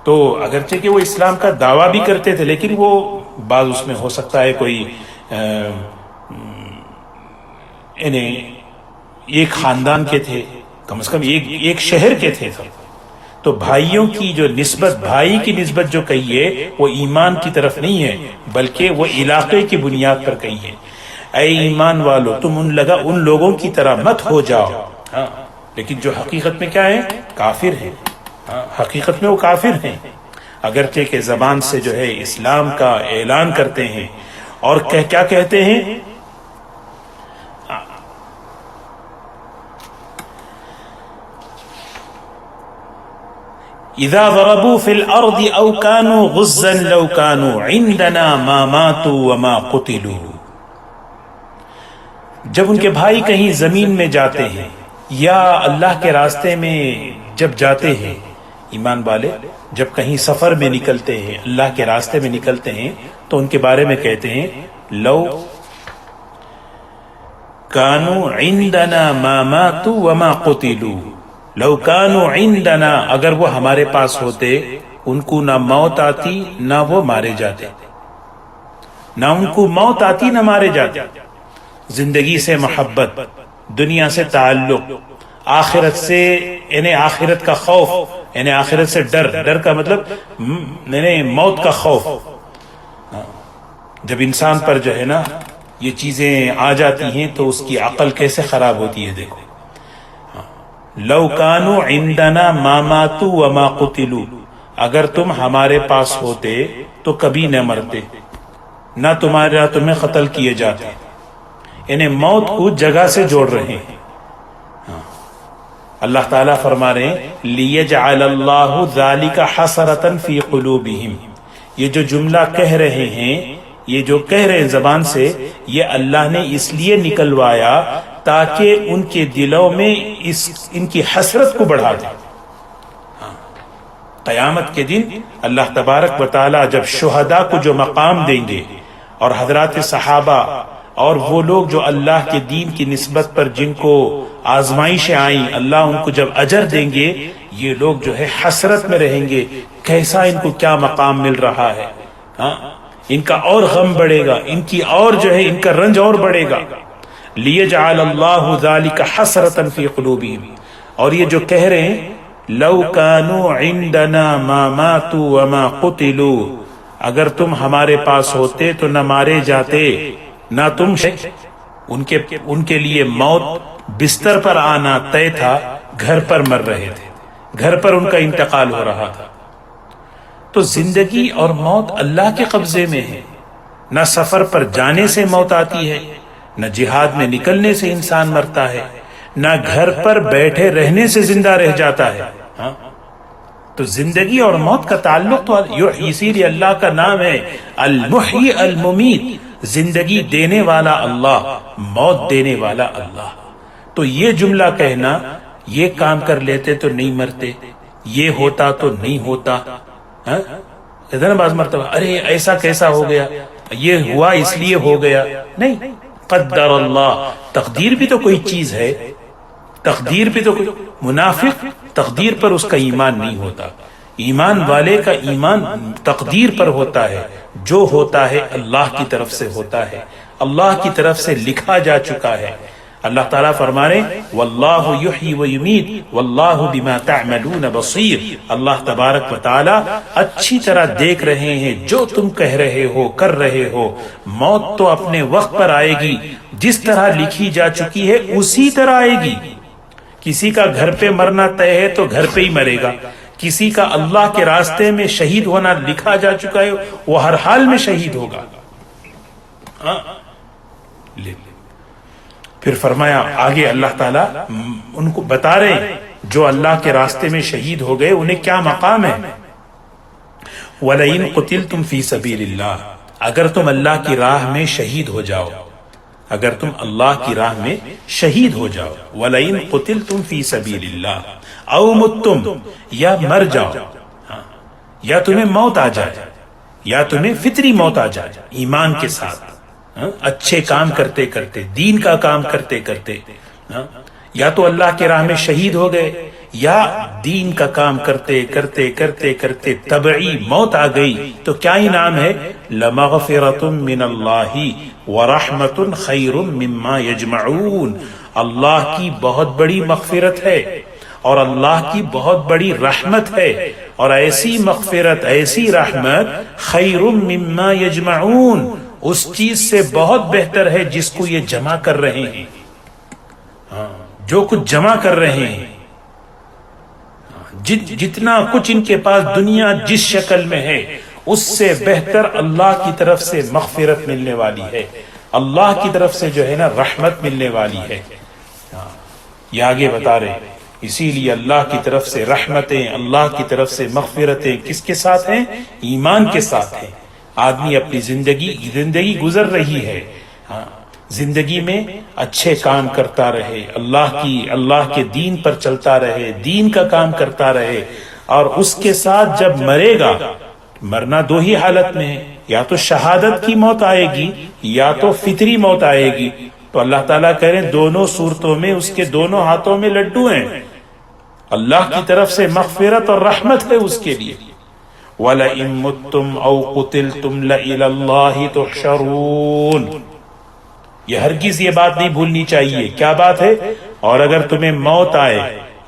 تو اگرچہ کہ وہ اسلام کا دعویٰ بھی کرتے تھے، لیکن وہ بعض اس میں ہو سکتا ہے کوئی انہیں ایک خاندان کے تھے، کم از کم ایک شہر کے تھے، تو بھائیوں کی جو نسبت، بھائی کی نسبت جو کہی ہے وہ ایمان کی طرف نہیں ہے، بلکہ وہ علاقے کی بنیاد پر کہی ہے۔ اے ایمان والو تم ان لوگوں کی طرح مت ہو جاؤ، لیکن جو حقیقت میں کیا ہے؟ کافر ہیں، حقیقت میں وہ کافر ہیں، اگرچہ کہ زبان سے جو ہے اسلام کا اعلان کرتے ہیں، اور کیا کہتے ہیں؟ اذا ضربوا في الارض او كانوا غزا لو كانوا عندنا ما ماتوا وما قتلوا، جب ان کے بھائی کہیں زمین میں جاتے ہیں یا اللہ کے راستے میں جب جاتے ہیں، ایمان والے جب کہیں سفر میں نکلتے ہیں، اللہ کے راستے میں نکلتے ہیں، تو ان کے بارے میں کہتے ہیں لو كانوا عندنا ما ماتوا وما قتلوا، لو كانوا عندنا، اگر وہ ہمارے پاس ہوتے ان کو نہ موت آتی نہ وہ مارے جاتے، نہ ان کو موت آتی نہ مارے جاتے۔ زندگی سے محبت، دنیا سے تعلق، آخرت سے یعنی آخرت کا خوف، یعنی آخرت سے ڈر کا مطلب یعنی موت کا خوف۔ جب انسان پر جو ہے نا یہ چیزیں آ جاتی ہیں تو اس کی عقل کیسے خراب ہوتی ہے، دیکھو۔ لو کانوا عندنا ما ماتوا وما قتلوا، اگر تم ہمارے پاس ہوتے تو کبھی نہ مرتے، نہ تمہیں قتل کیے جاتے، یعنی موت کو جگہ سے جوڑ رہے ہیں۔ اللہ تعالیٰ فرما رہے ہیں لِيَجْعَلَ اللَّهُ ذَلِكَ حَسَرَةً فِي قُلُوبِهِمْ، یہ جو جملہ کہہ رہے ہیں، یہ جو کہہ رہے ہیں زبان سے، یہ اللہ نے اس لیے نکلوایا تاکہ ان کے دلوں میں ان کی حسرت کو بڑھا دے۔ قیامت کے دن اللہ تبارک و تعالی جب شہداء کو جو مقام دیں گے، اور حضرات صحابہ اور وہ لوگ جو اللہ کے دین کی نسبت پر جن کو آزمائشیں آئیں، اللہ ان کو جب اجر دیں گے، یہ لوگ جو ہے حسرت میں رہیں گے، کیسا ان کو کیا مقام مل رہا ہے، ان کا اور غم بڑھے گا، ان کی اور جو ہے ان کا رنج اور بڑھے گا۔ لِيَجْعَلَ اللَّهُ ذَلِكَ حَسْرَةً فِي قُلُوبِهِمْ، اور یہ جو کہہ رہے ہیں لَوْ كَانُوا عِندَنَا مَا مَاتُوا وَمَا قُتِلُوا، اگر تم ہمارے پاس ہوتے تو نہ مارے جاتے نہ تم، ان کے لیے موت بستر پر آنا طے تھا، گھر پر مر رہے تھے، گھر پر ان کا انتقال ہو رہا تھا۔ تو زندگی اور موت اللہ کے قبضے میں ہے، نہ سفر پر جانے سے موت آتی ہے، نہ جہاد میں نکلنے سے انسان مرتا ہے، نہ گھر پر بیٹھے رہنے سے زندہ رہ جاتا ہے۔ تو زندگی اور موت کا تعلق تو اسی لیے اللہ کا نام ہے المحیی الممیت، زندگی دینے والا اللہ، موت دینے والا اللہ۔ تو یہ جملہ کہنا، یہ کام کر لیتے تو نہیں مرتے، یہ ہوتا تو نہیں ہوتا، ادھر بعض مرتبہ ارے ایسا کیسا ہو گیا، یہ ہوا اس لیے ہو گیا، نہیں، قدر اللہ، تقدیر بھی تو کوئی چیز ہے، تقدیر بھی تو کوئی، منافق تقدیر پر اس کا ایمان نہیں ہوتا، ایمان والے کا ایمان تقدیر پر ہوتا ہے، جو ہوتا ہے اللہ کی طرف سے ہوتا ہے، اللہ کی طرف سے لکھا جا چکا ہے۔ اللہ تعالیٰ فرما رہے واللہ یحیی و یمیت واللہ بما تعملون بصیر، اللہ تبارک و تعالیٰ اچھی طرح دیکھ رہے ہیں جو تم کہہ رہے ہو، کر رہے ہو۔ موت تو اپنے وقت پر آئے گی، جس طرح لکھی جا چکی ہے اسی طرح آئے گی۔ کسی کا گھر پہ مرنا طے ہے تو گھر پہ ہی مرے گا، کسی کا اللہ کے راستے میں شہید ہونا لکھا جا چکا ہے، وہ ہر حال میں شہید ہوگا۔ پھر فرمایا آگے اللہ تعالیٰ ان کو بتا رہے ہیں جو اللہ کے راستے میں شہید ہو گئے انہیں کیا مقام ہے۔ وَلَئِن قُتِلْتُمْ فِي سَبِيلِ اللَّهِ، اگر تم اللہ کی راہ میں شہید ہو جاؤ، اگر تم اللہ کی راہ میں شہید ہو جاؤ، وَلَئِن قُتِلْتُمْ فِي سَبِيلِ اللَّهِ اَوْ مُتْتُمْ، یا مر جاؤ، یا تمہیں موت آ جائے، یا تمہیں فطری موت آ جائے ایمان کے ساتھ، اچھے کام کرتے کرتے، دین کا کام کرتے کرتے، یا تو اللہ کے راہ میں شہید ہو گئے، یا دین کا کام کرتے کرتے کرتے کرتے طبعی موت آ گئی تو کیا انعام ہے؟ لمغفرۃ من اللہ ورحمۃ خیر مما یجمعون، اللہ کی بہت بڑی مغفرت ہے اور اللہ کی بہت بڑی رحمت ہے، اور ایسی مغفرت ایسی رحمت خیر مما یجمعون، اس چیز سے بہت بہتر ہے جس کو یہ جمع کر رہے ہیں، جو کچھ جمع کر رہے ہیں، جتنا کچھ ان کے پاس دنیا جس شکل میں ہے اس سے بہتر اللہ کی طرف سے مغفرت ملنے والی ہے، اللہ کی طرف سے جو ہے نا رحمت ملنے والی ہے۔ یہ آگے بتا رہے، اسی لیے اللہ کی طرف سے رحمتیں، اللہ کی طرف سے مغفرتیں کس کے ساتھ ہیں؟ ایمان کے ساتھ ہیں۔ آدمی اپنی زندگی گزر رہی ہے، زندگی میں اچھے کام کرتا رہے، اللہ کے دین پر چلتا رہے، دین کا کام کرتا رہے، اور اس کے ساتھ جب مرے گا، مرنا دو ہی حالت میں ہے، یا تو شہادت کی موت آئے گی یا تو فطری موت آئے گی، تو اللہ تعالیٰ کہہ رہے ہیں دونوں صورتوں میں اس کے دونوں ہاتھوں میں لڈو ہیں، اللہ کی طرف سے مغفرت اور رحمت ہے اس کے لیے۔ وَلَئِن مُتُّمْ أَوْ قُتِلْتُمْ لَإِلَى اللَّهِ تُحْشَرُونَ، یہ ہرگز یہ بات نہیں بھولنی چاہیے۔ کیا بات ہے؟ اور اگر تمہیں موت آئے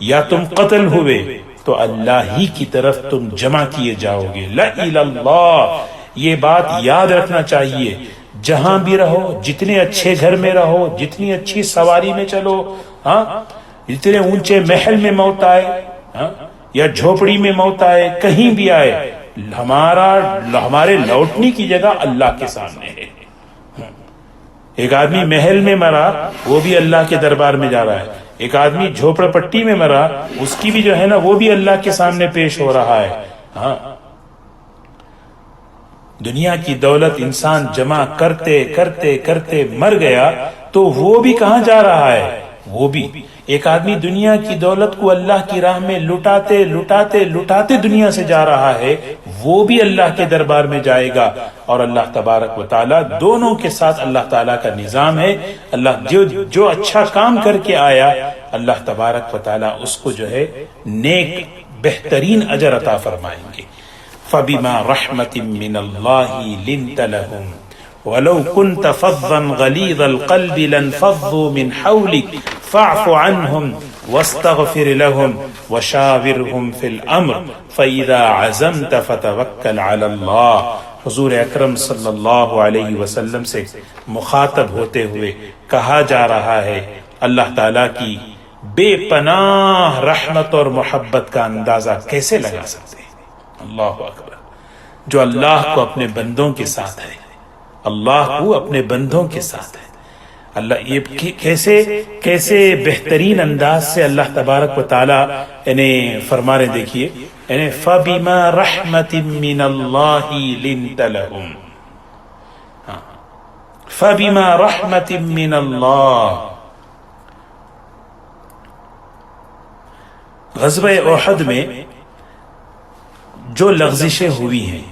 یا تم قتل ہوئے تو اللہ ہی کی طرف تم جمع کیے جاؤ گے۔ لَإِلَى اللَّهِ، یہ بات یاد رکھنا چاہیے، جہاں بھی رہو، جتنے اچھے گھر میں رہو، جتنی اچھی سواری میں چلو، جتنے اونچے محل میں موت آئے یا جھوپڑی میں موت آئے، کہیں بھی آئے، ہمارے لوٹنے کی جگہ اللہ کے سامنے ہے۔ ایک آدمی محل میں مرا، وہ بھی اللہ کے دربار میں جا رہا ہے، ایک آدمی جھوپڑ پٹی میں مرا، اس کی بھی جو ہے نا وہ بھی اللہ کے سامنے پیش ہو رہا ہے۔ دنیا کی دولت انسان جمع کرتے کرتے کرتے مر گیا تو وہ بھی کہاں جا رہا ہے؟ وہ بھی ایک آدمی دنیا کی دولت کو اللہ کی راہ میں لٹاتے لٹاتے لٹاتے دنیا سے جا رہا ہے، وہ بھی اللہ کے دربار میں جائے گا، اور اللہ تبارک و تعالیٰ دونوں کے ساتھ اللہ تعالیٰ کا نظام ہے۔ اللہ جو اچھا کام کر کے آیا، اللہ تبارک و تعالیٰ اس کو جو ہے نیک بہترین اجر عطا فرمائیں گے۔ فَبِمَا رَحْمَةٍ مِّنَ اللَّهِ لِنْتَ لَهُمْ وَلَوْ كُنْتَ فَظًّا غَلِيظَ الْقَلْبِ لَانفَضُّوا مِنْ حَوْلِكَ فَاعْفُ عَنْهُمْ وَاسْتَغْفِرْ لَهُمْ وَشَاوِرْهُمْ فِي الْأَمْرِ فَإِذَا عَزَمْتَ فَتَوَكَّلْ عَلَى اللَّهِ۔ حضور اکرم صلی اللہ علیہ وسلم سے مخاطب ہوتے ہوئے کہا جا رہا ہے، اللہ تعالیٰ کی بے پناہ رحمت اور محبت کا اندازہ کیسے لگا سکتے ہیں؟ اللہ اکبر۔ جو اللہ کو اپنے بندوں کے ساتھ ہے، اللہ کو اپنے بندوں کے ساتھ ہے، اللہ یہ کیسے بہترین انداز سے اللہ تبارک و تعالیٰ انہیں فرما رہے، دیکھیے یعنی فَبِمَا رَحْمَةٍ مِّنَ اللَّهِ لِنْتَ لَهُمْ، فَبِمَا رَحْمَةٍ مِّنَ اللَّهِ۔ غزوہ احد میں جو لغزشیں ہوئی ہیں،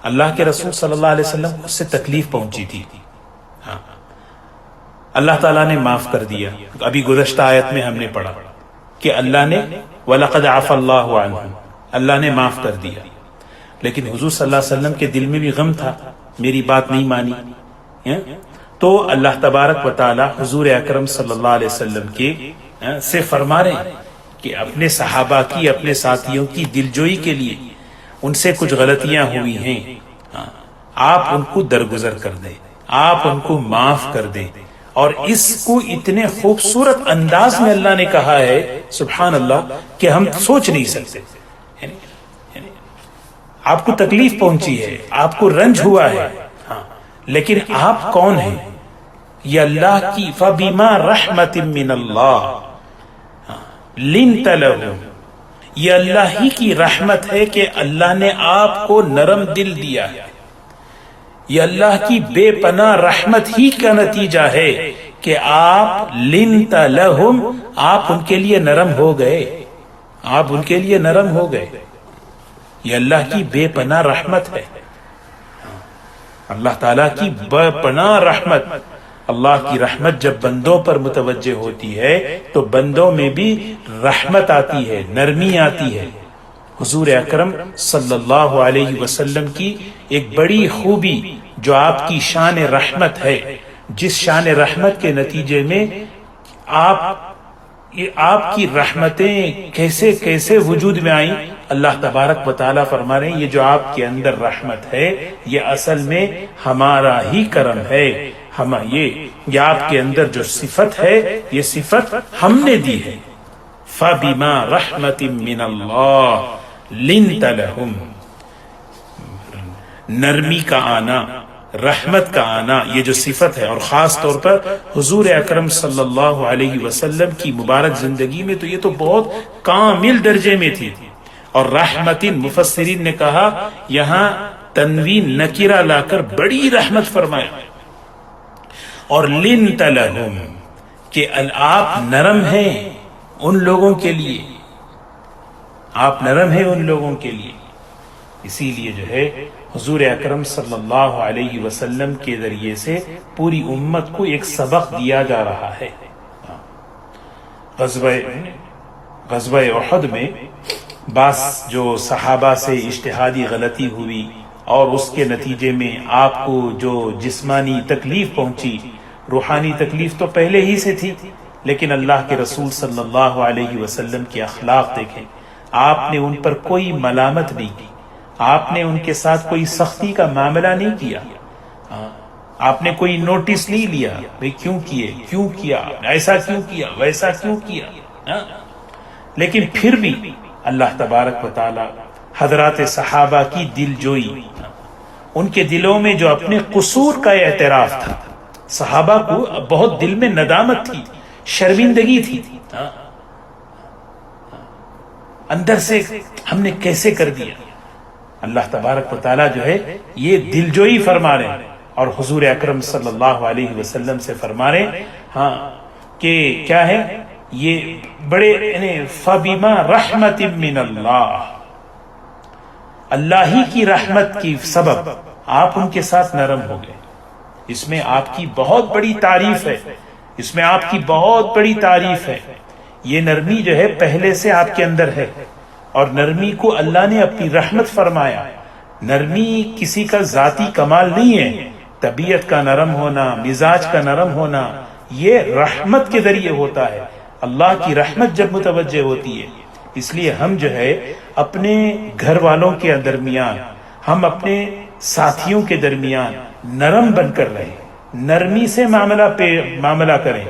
اللہ کے رسول صلی اللہ علیہ وسلم کو اس سے تکلیف پہنچی تھی، اللہ تعالیٰ نے معاف کر دیا۔ ابھی گزشتہ آیت میں ہم نے پڑھا کہ اللہ نے وَلَقَدْ عَفَا اللَّهُ عَنْهُمْ، اللہ نے معاف کر دیا، لیکن حضور صلی اللہ علیہ وسلم کے دل میں بھی غم تھا، میری بات نہیں مانی، تو اللہ تبارک و تعالی حضور اکرم صلی اللہ علیہ وسلم کے سے فرما رہے ہیں کہ اپنے صحابہ کی، اپنے ساتھیوں کی دلجوئی کے لیے ان سے کچھ غلطیاں ہوئی ہیں، آپ ان کو درگزر کر دیں، آپ ان کو معاف کر دیں۔ اور اس کو اتنے خوبصورت انداز میں اللہ نے کہا ہے، سبحان اللہ، کہ ہم سوچ نہیں سکتے۔ آپ کو تکلیف پہنچی ہے، آپ کو رنج ہوا ہے، لیکن آپ کون ہیں؟ یہ اللہ کی فَبِمَا رَحْمَةٍ مِّنَ اللَّهِ لِنْتَ لَهُمْ، یہ اللہ ہی کی رحمت ہے کہ اللہ نے آپ کو نرم دل دیا ہے، یہ اللہ کی بے پناہ رحمت ہی کا نتیجہ ہے کہ آپ لنت لہم، آپ ان کے لیے نرم ہو گئے، آپ ان کے لیے نرم ہو گئے۔ یہ اللہ کی بے پناہ رحمت ہے، اللہ تعالیٰ کی بے پناہ رحمت۔ اللہ کی رحمت جب بندوں پر متوجہ ہوتی ہے تو بندوں میں بھی رحمت آتی ہے، نرمی آتی ہے۔ حضور اکرم صلی اللہ علیہ وسلم کی ایک بڑی خوبی جو آپ کی شان رحمت ہے، جس شان رحمت کے نتیجے میں آپ کی رحمتیں کیسے کیسے وجود میں آئیں، اللہ تبارک و تعالیٰ فرما رہے ہیں یہ جو آپ کے اندر رحمت ہے یہ اصل میں ہمارا ہی کرم ہے، یہ آپ کے اندر جو صفت ہے یہ صفت ہم نے دی ہے۔ فَبِمَا رَحْمَةٍ مِّنَ اللَّهِ لِنْتَ لَهُمْ، نرمی کا آنا، رحمت کا آنا، یہ جو صفت ہے، اور خاص طور پر حضور اکرم صلی اللہ علیہ وسلم کی مبارک زندگی میں تو یہ تو بہت کامل درجے میں تھی۔ اور رحمت، مفسرین نے کہا یہاں تنوین نکرہ لا کر بڑی رحمت فرمایا، اور لنت لہم کہ آپ نرم ہیں ان لوگوں کے لیے، آپ نرم ہیں ان لوگوں کے لیے۔ اسی لیے جو ہے حضور اکرم صلی اللہ علیہ وسلم کے ذریعے سے پوری امت کو ایک سبق دیا جا رہا ہے۔ غزوہ احد میں بعض جو صحابہ سے اجتہادی غلطی ہوئی اور اس کے نتیجے میں آپ کو جو جسمانی تکلیف پہنچی، روحانی تکلیف تو پہلے ہی سے تھی، لیکن اللہ کے رسول صلی اللہ علیہ وسلم کے اخلاق دیکھیں، آپ نے ان پر کوئی ملامت نہیں کی، آپ نے ان کے ساتھ کوئی سختی کا معاملہ نہیں کیا، آپ نے کوئی نوٹس نہیں لیا بھئی کیوں کیا، ایسا کیوں کیا، ویسا کیوں کیا۔ لیکن پھر بھی اللہ تبارک و تعالی حضرات صحابہ کی دل جوئی، ان کے دلوں میں جو اپنے قصور کا اعتراف تھا، صحابہ کو بہت دل میں ندامت تھی، شرمندگی تھی، اندر سے ہم نے کیسے کر دیا۔ اللہ تبارک و تعالیٰ جو ہے یہ دلجوئی فرما رہے ہیں، اور حضور اکرم صلی اللہ علیہ وسلم سے فرما رہے ہیں کہ کیا ہے یہ بڑے فَبِمَا رَحْمَةٍ مِّنَ اللَّهِ، اللہ ہی کی رحمت کی سبب آپ ان کے ساتھ نرم ہو گئے۔ اس میں آپ کی بہت بڑی تعریف ہے، اس میں آپ کی بہت بڑی تعریف ہے۔ یہ نرمی جو ہے پہلے سے آپ کے اندر ہے، اور نرمی کو اللہ نے اپنی رحمت فرمایا۔ نرمی کسی کا ذاتی کمال نہیں ہے، طبیعت کا نرم ہونا، مزاج کا نرم ہونا یہ رحمت کے ذریعے ہوتا ہے، اللہ کی رحمت جب متوجہ ہوتی ہے۔ اس لیے ہم جو ہے اپنے گھر والوں کے درمیان، ہم اپنے ساتھیوں کے درمیان نرم بن کر رہیں، نرمی سے معاملہ کریں۔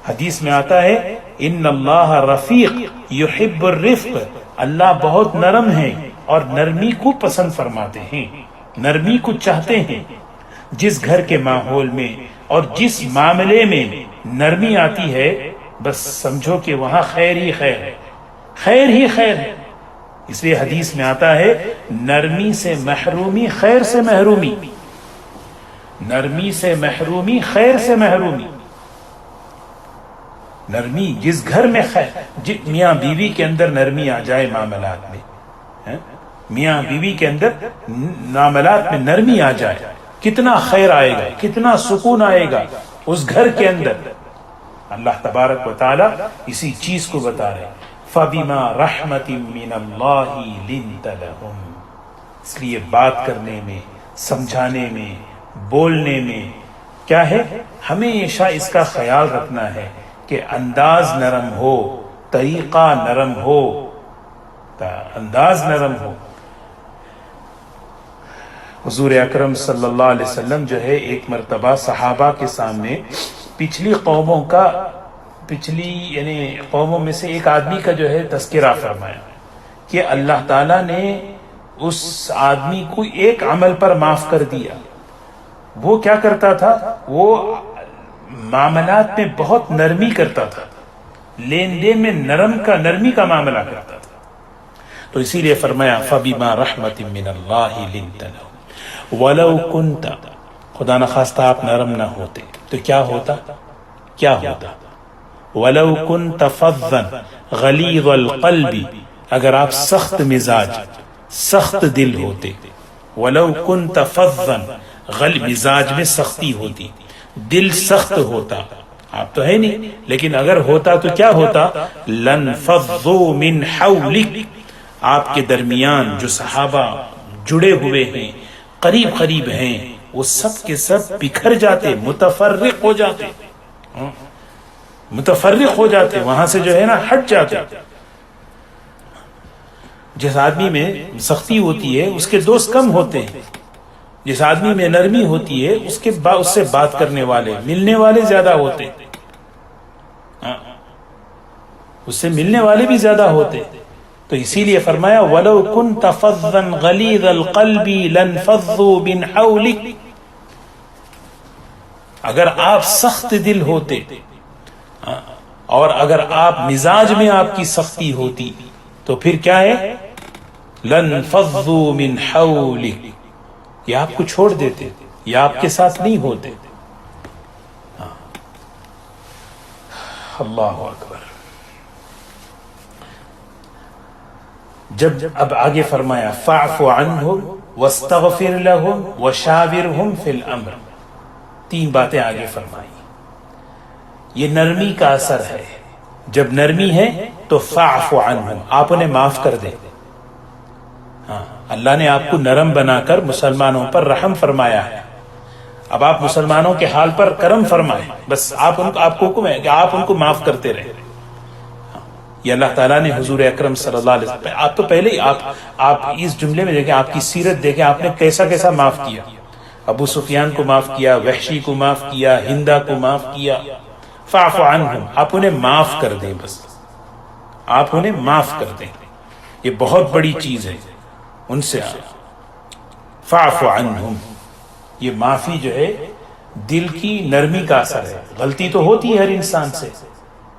حدیث میں آتا ہے ان اللہ رفیق یحب الرفق، اللہ بہت نرم ہے اور نرمی کو پسند فرماتے ہیں، نرمی کو چاہتے ہیں۔ جس گھر کے ماحول میں اور جس معاملے میں نرمی آتی ہے بس سمجھو کہ وہاں خیر ہی خیر ہے، خیر ہی خیر ہے۔ اس لیے حدیث میں آتا ہے نرمی سے محرومی خیر سے محرومی، نرمی سے محرومی خیر سے محرومی۔ نرمی جس گھر میں خیر، میاں بیوی کے اندر نرمی آ جائے معاملات میں، میاں بیوی کے اندر معاملات میں نرمی آ جائے، کتنا خیر آئے گا، کتنا سکون آئے گا اس گھر کے اندر۔ اللہ تبارک و تعالی اسی چیز کو بتا رہے ہیں فَبِمَا رَحْمَةٍ مِّنَ اللَّهِ لِنْتَ لَهُمْ۔ اس لیے بات کرنے میں، سمجھانے میں، بولنے میں کیا ہے، ہمیشہ اس کا خیال رکھنا ہے کہ انداز نرم ہو، طریقہ نرم ہو، انداز نرم ہو۔ حضور اکرم صلی اللہ علیہ وسلم جو ہے ایک مرتبہ صحابہ کے سامنے پچھلی قوموں میں سے ایک آدمی کا جو ہے تذکرہ فرمایا کہ اللہ تعالیٰ نے اس آدمی کو ایک عمل پر معاف کر دیا۔ وہ کیا کرتا تھا؟ وہ معاملات میں بہت نرمی کرتا تھا، لین دین میں نرمی کا معاملہ کرتا تھا۔ تو اسی لیے فرمایا فَبِمَا رَحْمَةٍ مِّنَ اللَّهِ لِنْتَ لَهُمْ وَلَوْ كُنْتَ، خدا نخواستہ آپ نرم نہ ہوتے تو کیا ہوتا؟ وَلَوْ كُنْتَ فَظًّا غَلِيظَ الْقَلْبِ، اگر آپ سخت مزاج، سخت دل ہوتے، وَلَوْ كُنْتَ فَظًّا مزاج میں سختی ہوتی، دل سخت ہوتا، آپ تو ہے نہیں، لیکن اگر ہوتا تو کیا ہوتا؟ لَنْفَضُّوا مِنْ حَوْلِكَ، آپ کے درمیان جو صحابہ جڑے ہوئے ہیں، قریب قریب ہیں، وہ سب کے سب بکھر جاتے، متفرق ہو جاتے، متفرق ہو جاتے، وہاں سے جو ہے نا ہٹ جاتے۔ جس آدمی میں سختی ہوتی ہے اس کے دوست کم ہوتے ہیں، جس آدمی میں نرمی ہوتی ہے اس سے بات کرنے والے، ملنے والے زیادہ ہوتے، اس سے ملنے والے بھی زیادہ ہوتے۔ تو اسی لیے فرمایا وَلَوْ كُنْتَ فَظًّا غَلِيظَ الْقَلْبِ لَانْفَضُّوا مِنْ حَوْلِكَ، اگر آپ سخت دل ہوتے اور اگر آپ مزاج میں آپ کی سختی ہوتی تو پھر کیا ہے؟ لَانْفَضُّوا مِنْ حَوْلِكَ، یہ آپ کو چھوڑ دیتے، یہ آپ کے ساتھ نہیں ہوتے۔ اللہ اکبر۔ جب اب آگے فرمایا فَاعْفُ عَنْهُمْ وَاسْتَغْفِرْ لَهُمْ وَشَاوِرْهُمْ فِي الْأَمْرِ، تین باتیں آگے فرمائی۔ یہ نرمی کا اثر ہے، جب نرمی ہے تو فَاعْفُ عَنْهُمْ، آپ انہیں معاف کر دیں۔ اللہ نے آپ کو نرم بنا کر مسلمانوں پر رحم فرمایا ہے، اب آپ مسلمانوں کے حال پر کرم فرمائیں، بس آپ کو حکم ہے کہ آپ ان کو معاف کرتے رہیں۔ یہ اللہ تعالیٰ نے حضور اکرم صلی اللہ علیہ وسلم، آپ تو پہلے ہی آپ اس جملے میں دیکھیں، آپ کی سیرت دیکھیں، آپ نے کیسا کیسا معاف کیا۔ ابو سفیان کو معاف کیا، وحشی کو معاف کیا، ہندا کو معاف کیا۔ فاعف عنہم، آپ انہیں معاف کر دیں، بس آپ انہیں معاف کر دیں، یہ بہت بڑی چیز ہے۔ ان سے فاعف عنہم، یہ معافی جو ہے دل کی نرمی کا اثر ہے۔ غلطی تو ہوتی ہے ہر انسان سے،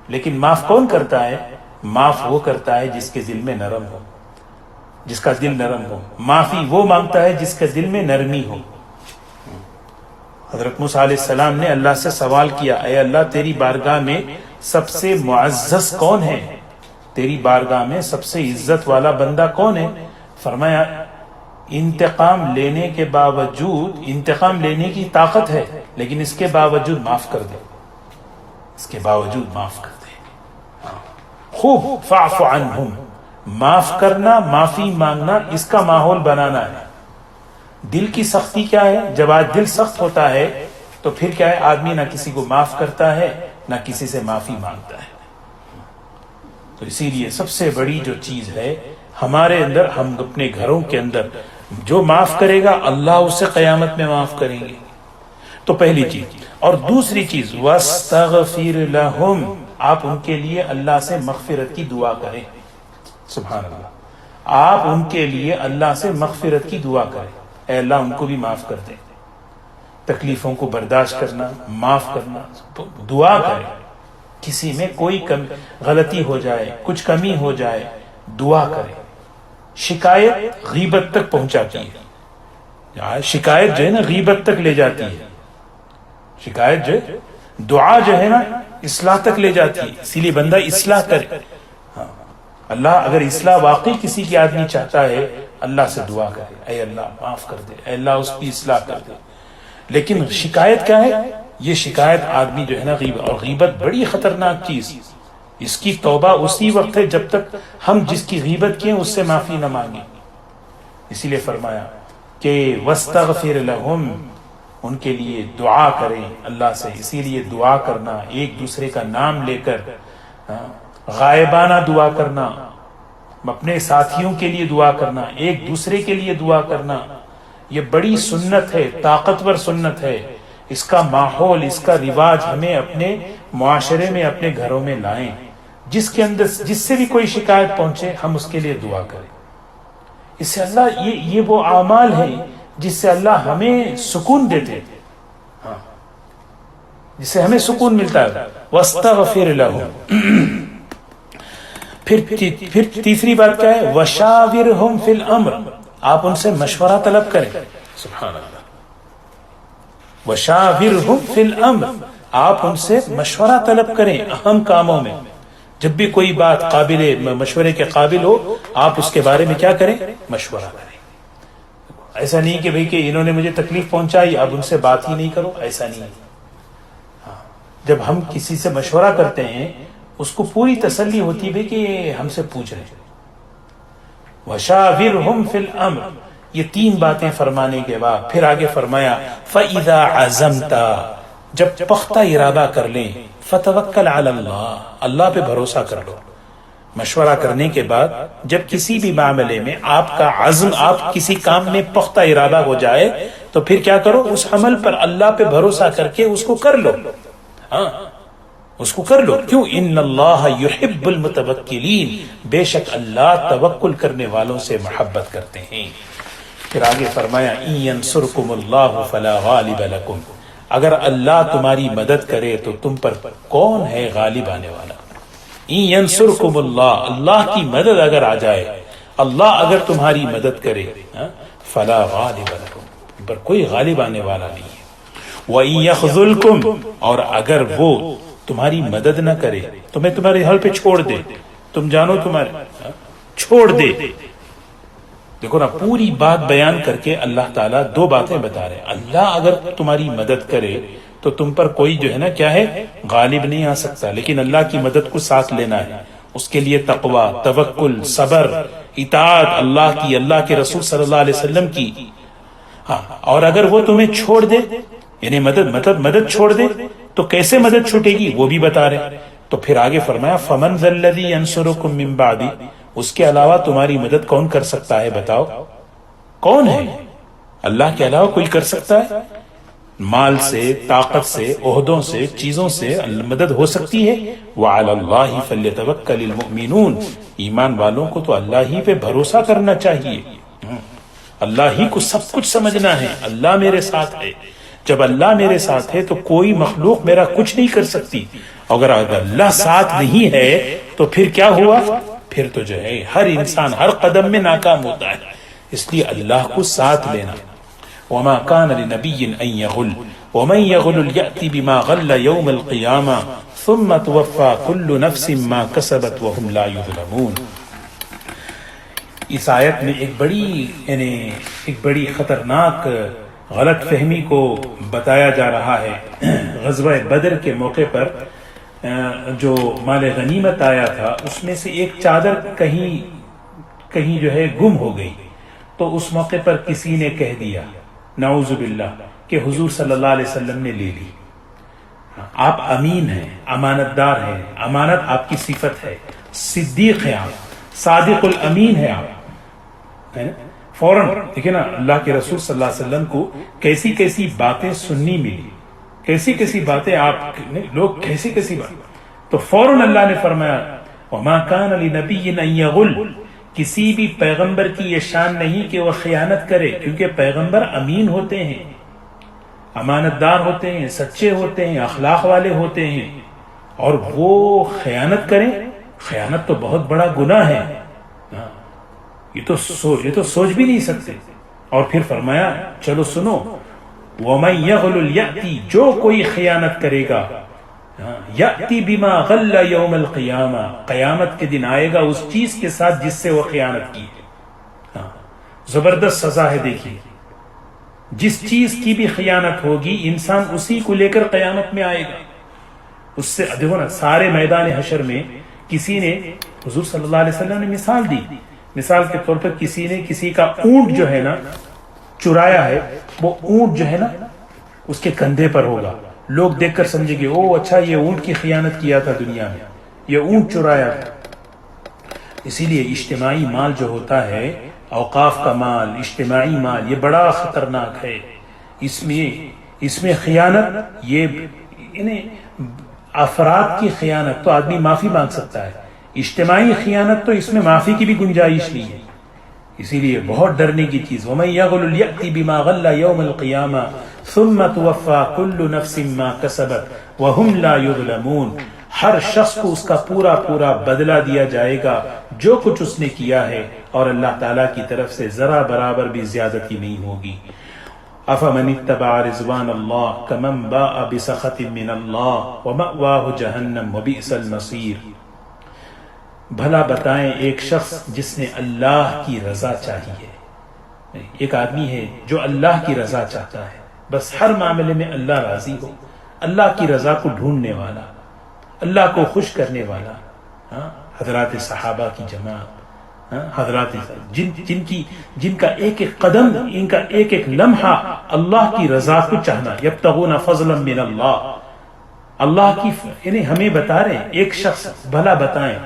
لیکن معاف کون کرتا ہے؟ معاف وہ کرتا ہے جس کے دل میں نرم ہو، جس کا دل نرم ہو۔ معافی وہ مانگتا ہے جس کے دل میں نرمی ہو۔ حضرت موسیٰ علیہ السلام نے اللہ سے سوال کیا، اے اللہ تیری بارگاہ میں سب سے معزز کون ہے؟ تیری بارگاہ میں سب سے عزت والا بندہ کون ہے؟ فرمایا انتقام لینے کے باوجود، انتقام لینے کی طاقت ہے لیکن اس کے باوجود معاف کر دے، اس کے باوجود معاف کر دے۔ خوب فاعف عنہم، معاف کرنا، معافی مانگنا، اس کا ماحول بنانا ہے۔ دل کی سختی کیا ہے؟ جب آج دل سخت ہوتا ہے تو پھر کیا ہے؟ آدمی نہ کسی کو معاف کرتا ہے نہ کسی سے معافی مانگتا ہے۔ تو اسی لیے سب سے بڑی جو چیز ہے ہمارے اندر، ہم اپنے گھروں کے اندر جو معاف کرے گا اللہ اسے قیامت میں معاف کریں گے۔ تو پہلی چیز، اور دوسری چیز وَاسْتَغْفِرْ لَهُمْ، آپ ان کے لیے اللہ سے مغفرت کی دعا کریں۔ سبحان اللہ، آپ ان کے لیے اللہ سے مغفرت کی دعا کریں، اے اللہ ان کو بھی معاف کر دیں۔ تکلیفوں کو برداشت کرنا، معاف کرنا، دعا کریں۔ کسی میں کوئی غلطی ہو جائے، کچھ کمی ہو جائے، دعا کریں۔ شکایت غیبت تک پہنچاتی ہے، شکایت جو ہے نا غیبت تک لے جاتی ہے، شکایت جو ہے، دعا جو ہے نا اصلاح تک لے جاتی ہے۔ اسی لیے بندہ اصلاح کرے۔ اللہ اگر اصلاح واقعی کسی کی آدمی چاہتا ہے، اللہ سے دعا کرے، اے اللہ معاف کر دے، اے اللہ اس کی اصلاح کر دے۔ لیکن شکایت کیا ہے؟ یہ شکایت آدمی جو ہے نا غیبت، اور غیبت بڑی خطرناک چیز، اس کی توبہ اسی وقت ہے جب تک ہم جس کی غیبت کیے اس سے معافی نہ مانگیں۔ اسی لیے فرمایا کہ وَاسْتَغْفِرْ لَهُمْ، ان کے لیے دعا کریں اللہ سے۔ اسی لیے دعا کرنا، ایک دوسرے کا نام لے کر غائبانہ دعا کرنا، اپنے ساتھیوں کے لیے دعا کرنا، ایک دوسرے کے لیے دعا کرنا، یہ بڑی سنت ہے، طاقتور سنت ہے۔ اس کا ماحول، اس کا رواج ہمیں اپنے معاشرے میں، اپنے گھروں میں لائیں۔ جس کے اندر جس سے بھی کوئی شکایت پہنچے ہم اس کے لیے دعا کریں۔ اس سے اللہ، یہ وہ اعمال ہیں جس سے اللہ ہمیں سکون دیتے، جس سے ہمیں سکون ملتا ہے۔ وَاسْتَغْفِرْ لَهُمْ۔ پھر تیسری بات کیا ہے؟ وَشَاوِرْهُمْ فِي الْأَمْرِ، آپ ان سے مشورہ طلب کریں۔ سبحان اللہ، وَشَاوِرْهُمْ فِي الْأَمْرِ، آپ ان سے مشورہ طلب کریں اہم کاموں میں۔ جب بھی کوئی بات قابل مشورے کے قابل ہو، آپ اس کے بارے میں کیا کریں؟ مشورہ کریں۔ ایسا نہیں کہ بھئی کہ انہوں نے مجھے تکلیف پہنچائی اب ان سے بات ہی نہیں کرو، ایسا نہیں ہے۔ جب ہم کسی سے مشورہ کرتے ہیں اس کو پوری تسلی ہوتی ہے کہ یہ ہم سے پوچھ رہے ہیں. وَشَاوِرْهُمْ فِي الْأَمْرِ، یہ 3 باتیں فرمانے کے بعد پھر آگے فرمایا فَإِذَا عَزَمْتَ، جب پختہ ارادہ کر لیں، فَتَوَكَّلْ عَلَى اللَّهِ، اللہ پہ بھروسہ کر لو. مشورہ کرنے کے بعد جب کسی بھی معاملے میں آپ کا عزم، آپ کسی کام میں پختہ ارادہ ہو جائے تو پھر کیا کرو؟ اس عمل پر اللہ پہ بھروسہ کر کے اس کو کر لو. ہاں اس کو کر لو. کیوں؟ ان اللہ یحب المتوکلین، بے شک اللہ توکل کرنے والوں سے محبت کرتے ہیں. پھر آگے فرمایا ان ینصرکم اللہ فلا غالب لکم، اگر اللہ تمہاری مدد کرے تو تم پر کون ہے غالب آنے والا. ان ینصرکم اللہ، اللہ کی مدد اگر آ جائے، اللہ اگر تمہاری مدد کرے، فلا غالب لکم، تم پر کوئی غالب آنے والا نہیں ہے. وَإِن يَخْذُلْكُمْ، اور اگر وہ تمہاری مدد نہ کرے، تمہیں تمہارے حال پہ چھوڑ دے، تم جانو تمہارے چھوڑ دے. دیکھو نا، پوری بات بیان کر کے اللہ تعالیٰ 2 باتیں بتا رہے ہیں. اللہ اگر تمہاری مدد کرے تو تم پر کوئی جو ہے نا کیا ہے، غالب نہیں آ سکتا، لیکن اللہ کی مدد کو ساتھ لینا ہے. اس کے لیے تقوی، توکل، صبر، اطاعت اللہ کی، اللہ کے رسول صلی اللہ علیہ وسلم کی. ہاں، اور اگر وہ تمہیں چھوڑ دے، یعنی مدد چھوڑ دے، تو کیسے مدد چھوٹے گی وہ بھی بتا رہے. تو پھر آگے فرمایا فَمَنْ ذَا الَّذِي يَنْصُرُكُم مِّن بَعْدِ، اس کے علاوہ تمہاری مدد کون کر سکتا ہے؟ بتاؤ کون ہے؟ اللہ کے علاوہ کوئی کر سکتا ہے؟ مال سے، طاقت سے، عہدوں سے، چیزوں سے مدد ہو سکتی ہے. وَعَلَى اللَّهِ فَلْيَتَوَكَّلِ الْمُؤْمِنُونَ، ایمان والوں کو تو اللہ ہی پہ بھروسہ کرنا چاہیے. اللہ ہی کو سب کچھ سمجھنا ہے. اللہ میرے ساتھ ہے، جب اللہ میرے ساتھ ہے تو کوئی مخلوق میرا کچھ نہیں کر سکتی. اگر اللہ ساتھ نہیں ہے تو پھر کیا ہوا؟ پھر تو جو ہے ہر انسان ہر قدم میں ناکام ہوتا ہے. اس لیے اللہ کو ساتھ لینا. وما كان لنبي ان يغل ومن يغل يأتي بما غل يوم القيامة ثم توفى كل نفس ما كسبت وهم لا يظلمون. اس آیت میں ایک بڑی خطرناک غلط فہمی کو بتایا جا رہا ہے. غزوہ بدر کے موقع پر جو مال غنیمت آیا تھا اس میں سے ایک چادر کہیں جو ہے گم ہو گئی. تو اس موقع پر کسی نے کہہ دیا نعوذ باللہ کہ حضور صلی اللہ علیہ وسلم نے لے لی. آپ امین ہیں، امانت دار ہیں، امانت آپ کی صفت ہے، صدیق ہیں آپ، صادق الامین ہے آپ. فوراً دیکھیں نا اللہ کے رسول صلی اللہ علیہ وسلم کو کیسی کیسی باتیں سننی ملی، کیسی کیسی باتیں آپ لوگ کیسی باتیں. تو فوراً اللہ نے فرمایا وما كان لنبي ان يغل، کسی بھی پیغمبر کی یہ شان نہیں کہ وہ خیانت کرے، کیونکہ پیغمبر امین ہوتے ہیں، امانت دار ہوتے ہیں، سچے ہوتے ہیں، اخلاق والے ہوتے ہیں. اور وہ خیانت کریں، خیانت تو بہت بڑا گناہ ہے. یہ تو سوچ بھی نہیں سکتے. اور پھر فرمایا چلو سنو وَمَن يَغْلُلْ يَأْتِي، جو کوئی خیانت کرے گا، یأتی بما غل یوم القیامہ، قیامت کے دن آئے گا اس چیز کے ساتھ جس سے وہ خیانت کی ہے. زبردست سزا ہے. دیکھیے جس چیز کی بھی خیانت ہوگی انسان اسی کو لے کر قیامت میں آئے گا. اس سے دیکھو نا سارے میدان حشر میں کسی نے، حضور صلی اللہ علیہ وسلم نے مثال دی، مثال کے طور پر کسی نے کسی کا اونٹ جو ہے نا چرایا ہے، وہ اونٹ جو ہے نا اس کے کندھے پر ہوگا. لوگ دیکھ کر سمجھے گے او اچھا یہ اونٹ کی خیانت کیا تھا دنیا میں، یہ اونٹ چرایا تھا. اسی لیے اجتماعی مال جو ہوتا ہے، اوقاف کا مال، اجتماعی مال، یہ بڑا خطرناک ہے. اس میں خیانت، یہ افراد کی خیانت تو آدمی معافی مانگ سکتا ہے، اجتماعی خیانت تو اس میں معافی کی بھی گنجائش نہیں ہے. اسی لیے بہت ڈرنے کی چیز. وَمَن يَغْلُلْ يَأْتِ بِمَا غَلَّ يَوْمَ الْقِيَامَةِ ثُمَّ تُوَفَّى كُلُّ نَفْسٍ مَا كَسَبَتْ وَهُمْ لَا يُظْلَمُونَ. ہر شخص کو اس کا پورا بدلہ دیا جائے گا جو کچھ اس نے کیا ہے، اور اللہ تعالیٰ کی طرف سے ذرا برابر بھی زیادتی نہیں ہوگی. أَفَمَنِ اتَّبَعَ رِضْوَانَ اللَّهِ كَمَنْ بَاءَ بِسَخَطٍ مِّنَ اللَّهِ وَمَأْوَاهُ جَهَنَّمُ وَبِئْسَ الْمَصِيرُ. بھلا بتائیں ایک شخص جس نے اللہ کی رضا چاہی ہے. ایک آدمی ہے جو اللہ کی رضا چاہتا ہے، بس ہر معاملے میں اللہ راضی ہو، اللہ کی رضا کو ڈھونڈنے والا، اللہ کو خوش کرنے والا، حضرات صحابہ کی جماعت، حضرات جن کا ایک ایک قدم، ان کا ایک ایک لمحہ اللہ کی رضا کو چاہنا، یبتغون فضلا من اللہ، اللہ کی یعنی ہمیں بتا رہے ہیں، ایک شخص بھلا بتائیں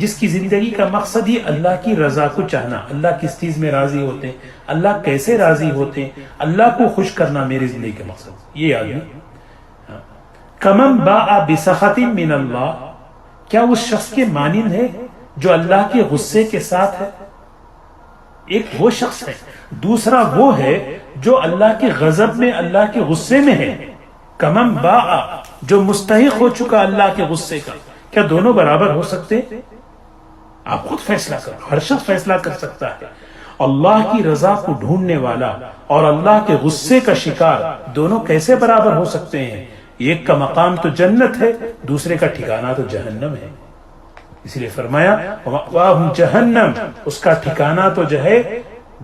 جس کی زندگی کا مقصد ہی اللہ کی رضا کو چاہنا، اللہ کس چیز میں راضی ہوتے ہیں، اللہ کیسے راضی ہوتے ہیں، اللہ کو خوش کرنا میری زندگی کا مقصد، یہ آدمی کمن باء بسخط من اللہ، کیا اس شخص کے مانند ہے جو اللہ کے غصے کے ساتھ ہے؟ ایک وہ شخص ہے، دوسرا وہ ہے جو اللہ کے غضب میں، اللہ کے غصے میں ہے۔ کمن باء، جو مستحق ہو چکا اللہ کے غصے کا، کیا دونوں برابر ہو سکتے؟ آپ خود فیصلہ کرو، ہر شخص فیصلہ کر سکتا ہے۔ اللہ کی رضا کو ڈھونڈنے والا اور اللہ کے غصے کا شکار دونوں کیسے برابر ہو سکتے ہیں؟ ایک کا مقام تو جنت ہے، دوسرے کا ٹھکانہ تو جہنم ہے۔ اس لیے فرمایا وَمَأْوَاهُمْ جہنم، اس کا ٹھکانہ تو جو ہے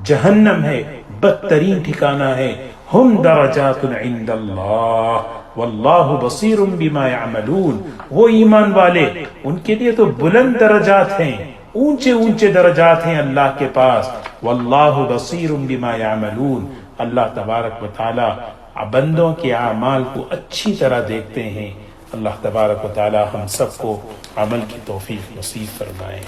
جہنم ہے، بدترین ٹھکانہ ہے۔ ہم درجات عند اللہ واللہ بصیر بما یعملون، وہ ایمان والے، ان کے لیے تو بلند درجات ہیں، اونچے اونچے درجات ہیں اللہ کے پاس۔ واللہ بصیر بما یعملون، اللہ تبارک و تعالی بندوں کے اعمال کو اچھی طرح دیکھتے ہیں۔ اللہ تبارک و تعالی ہم سب کو عمل کی توفیق نصیب فرمائے۔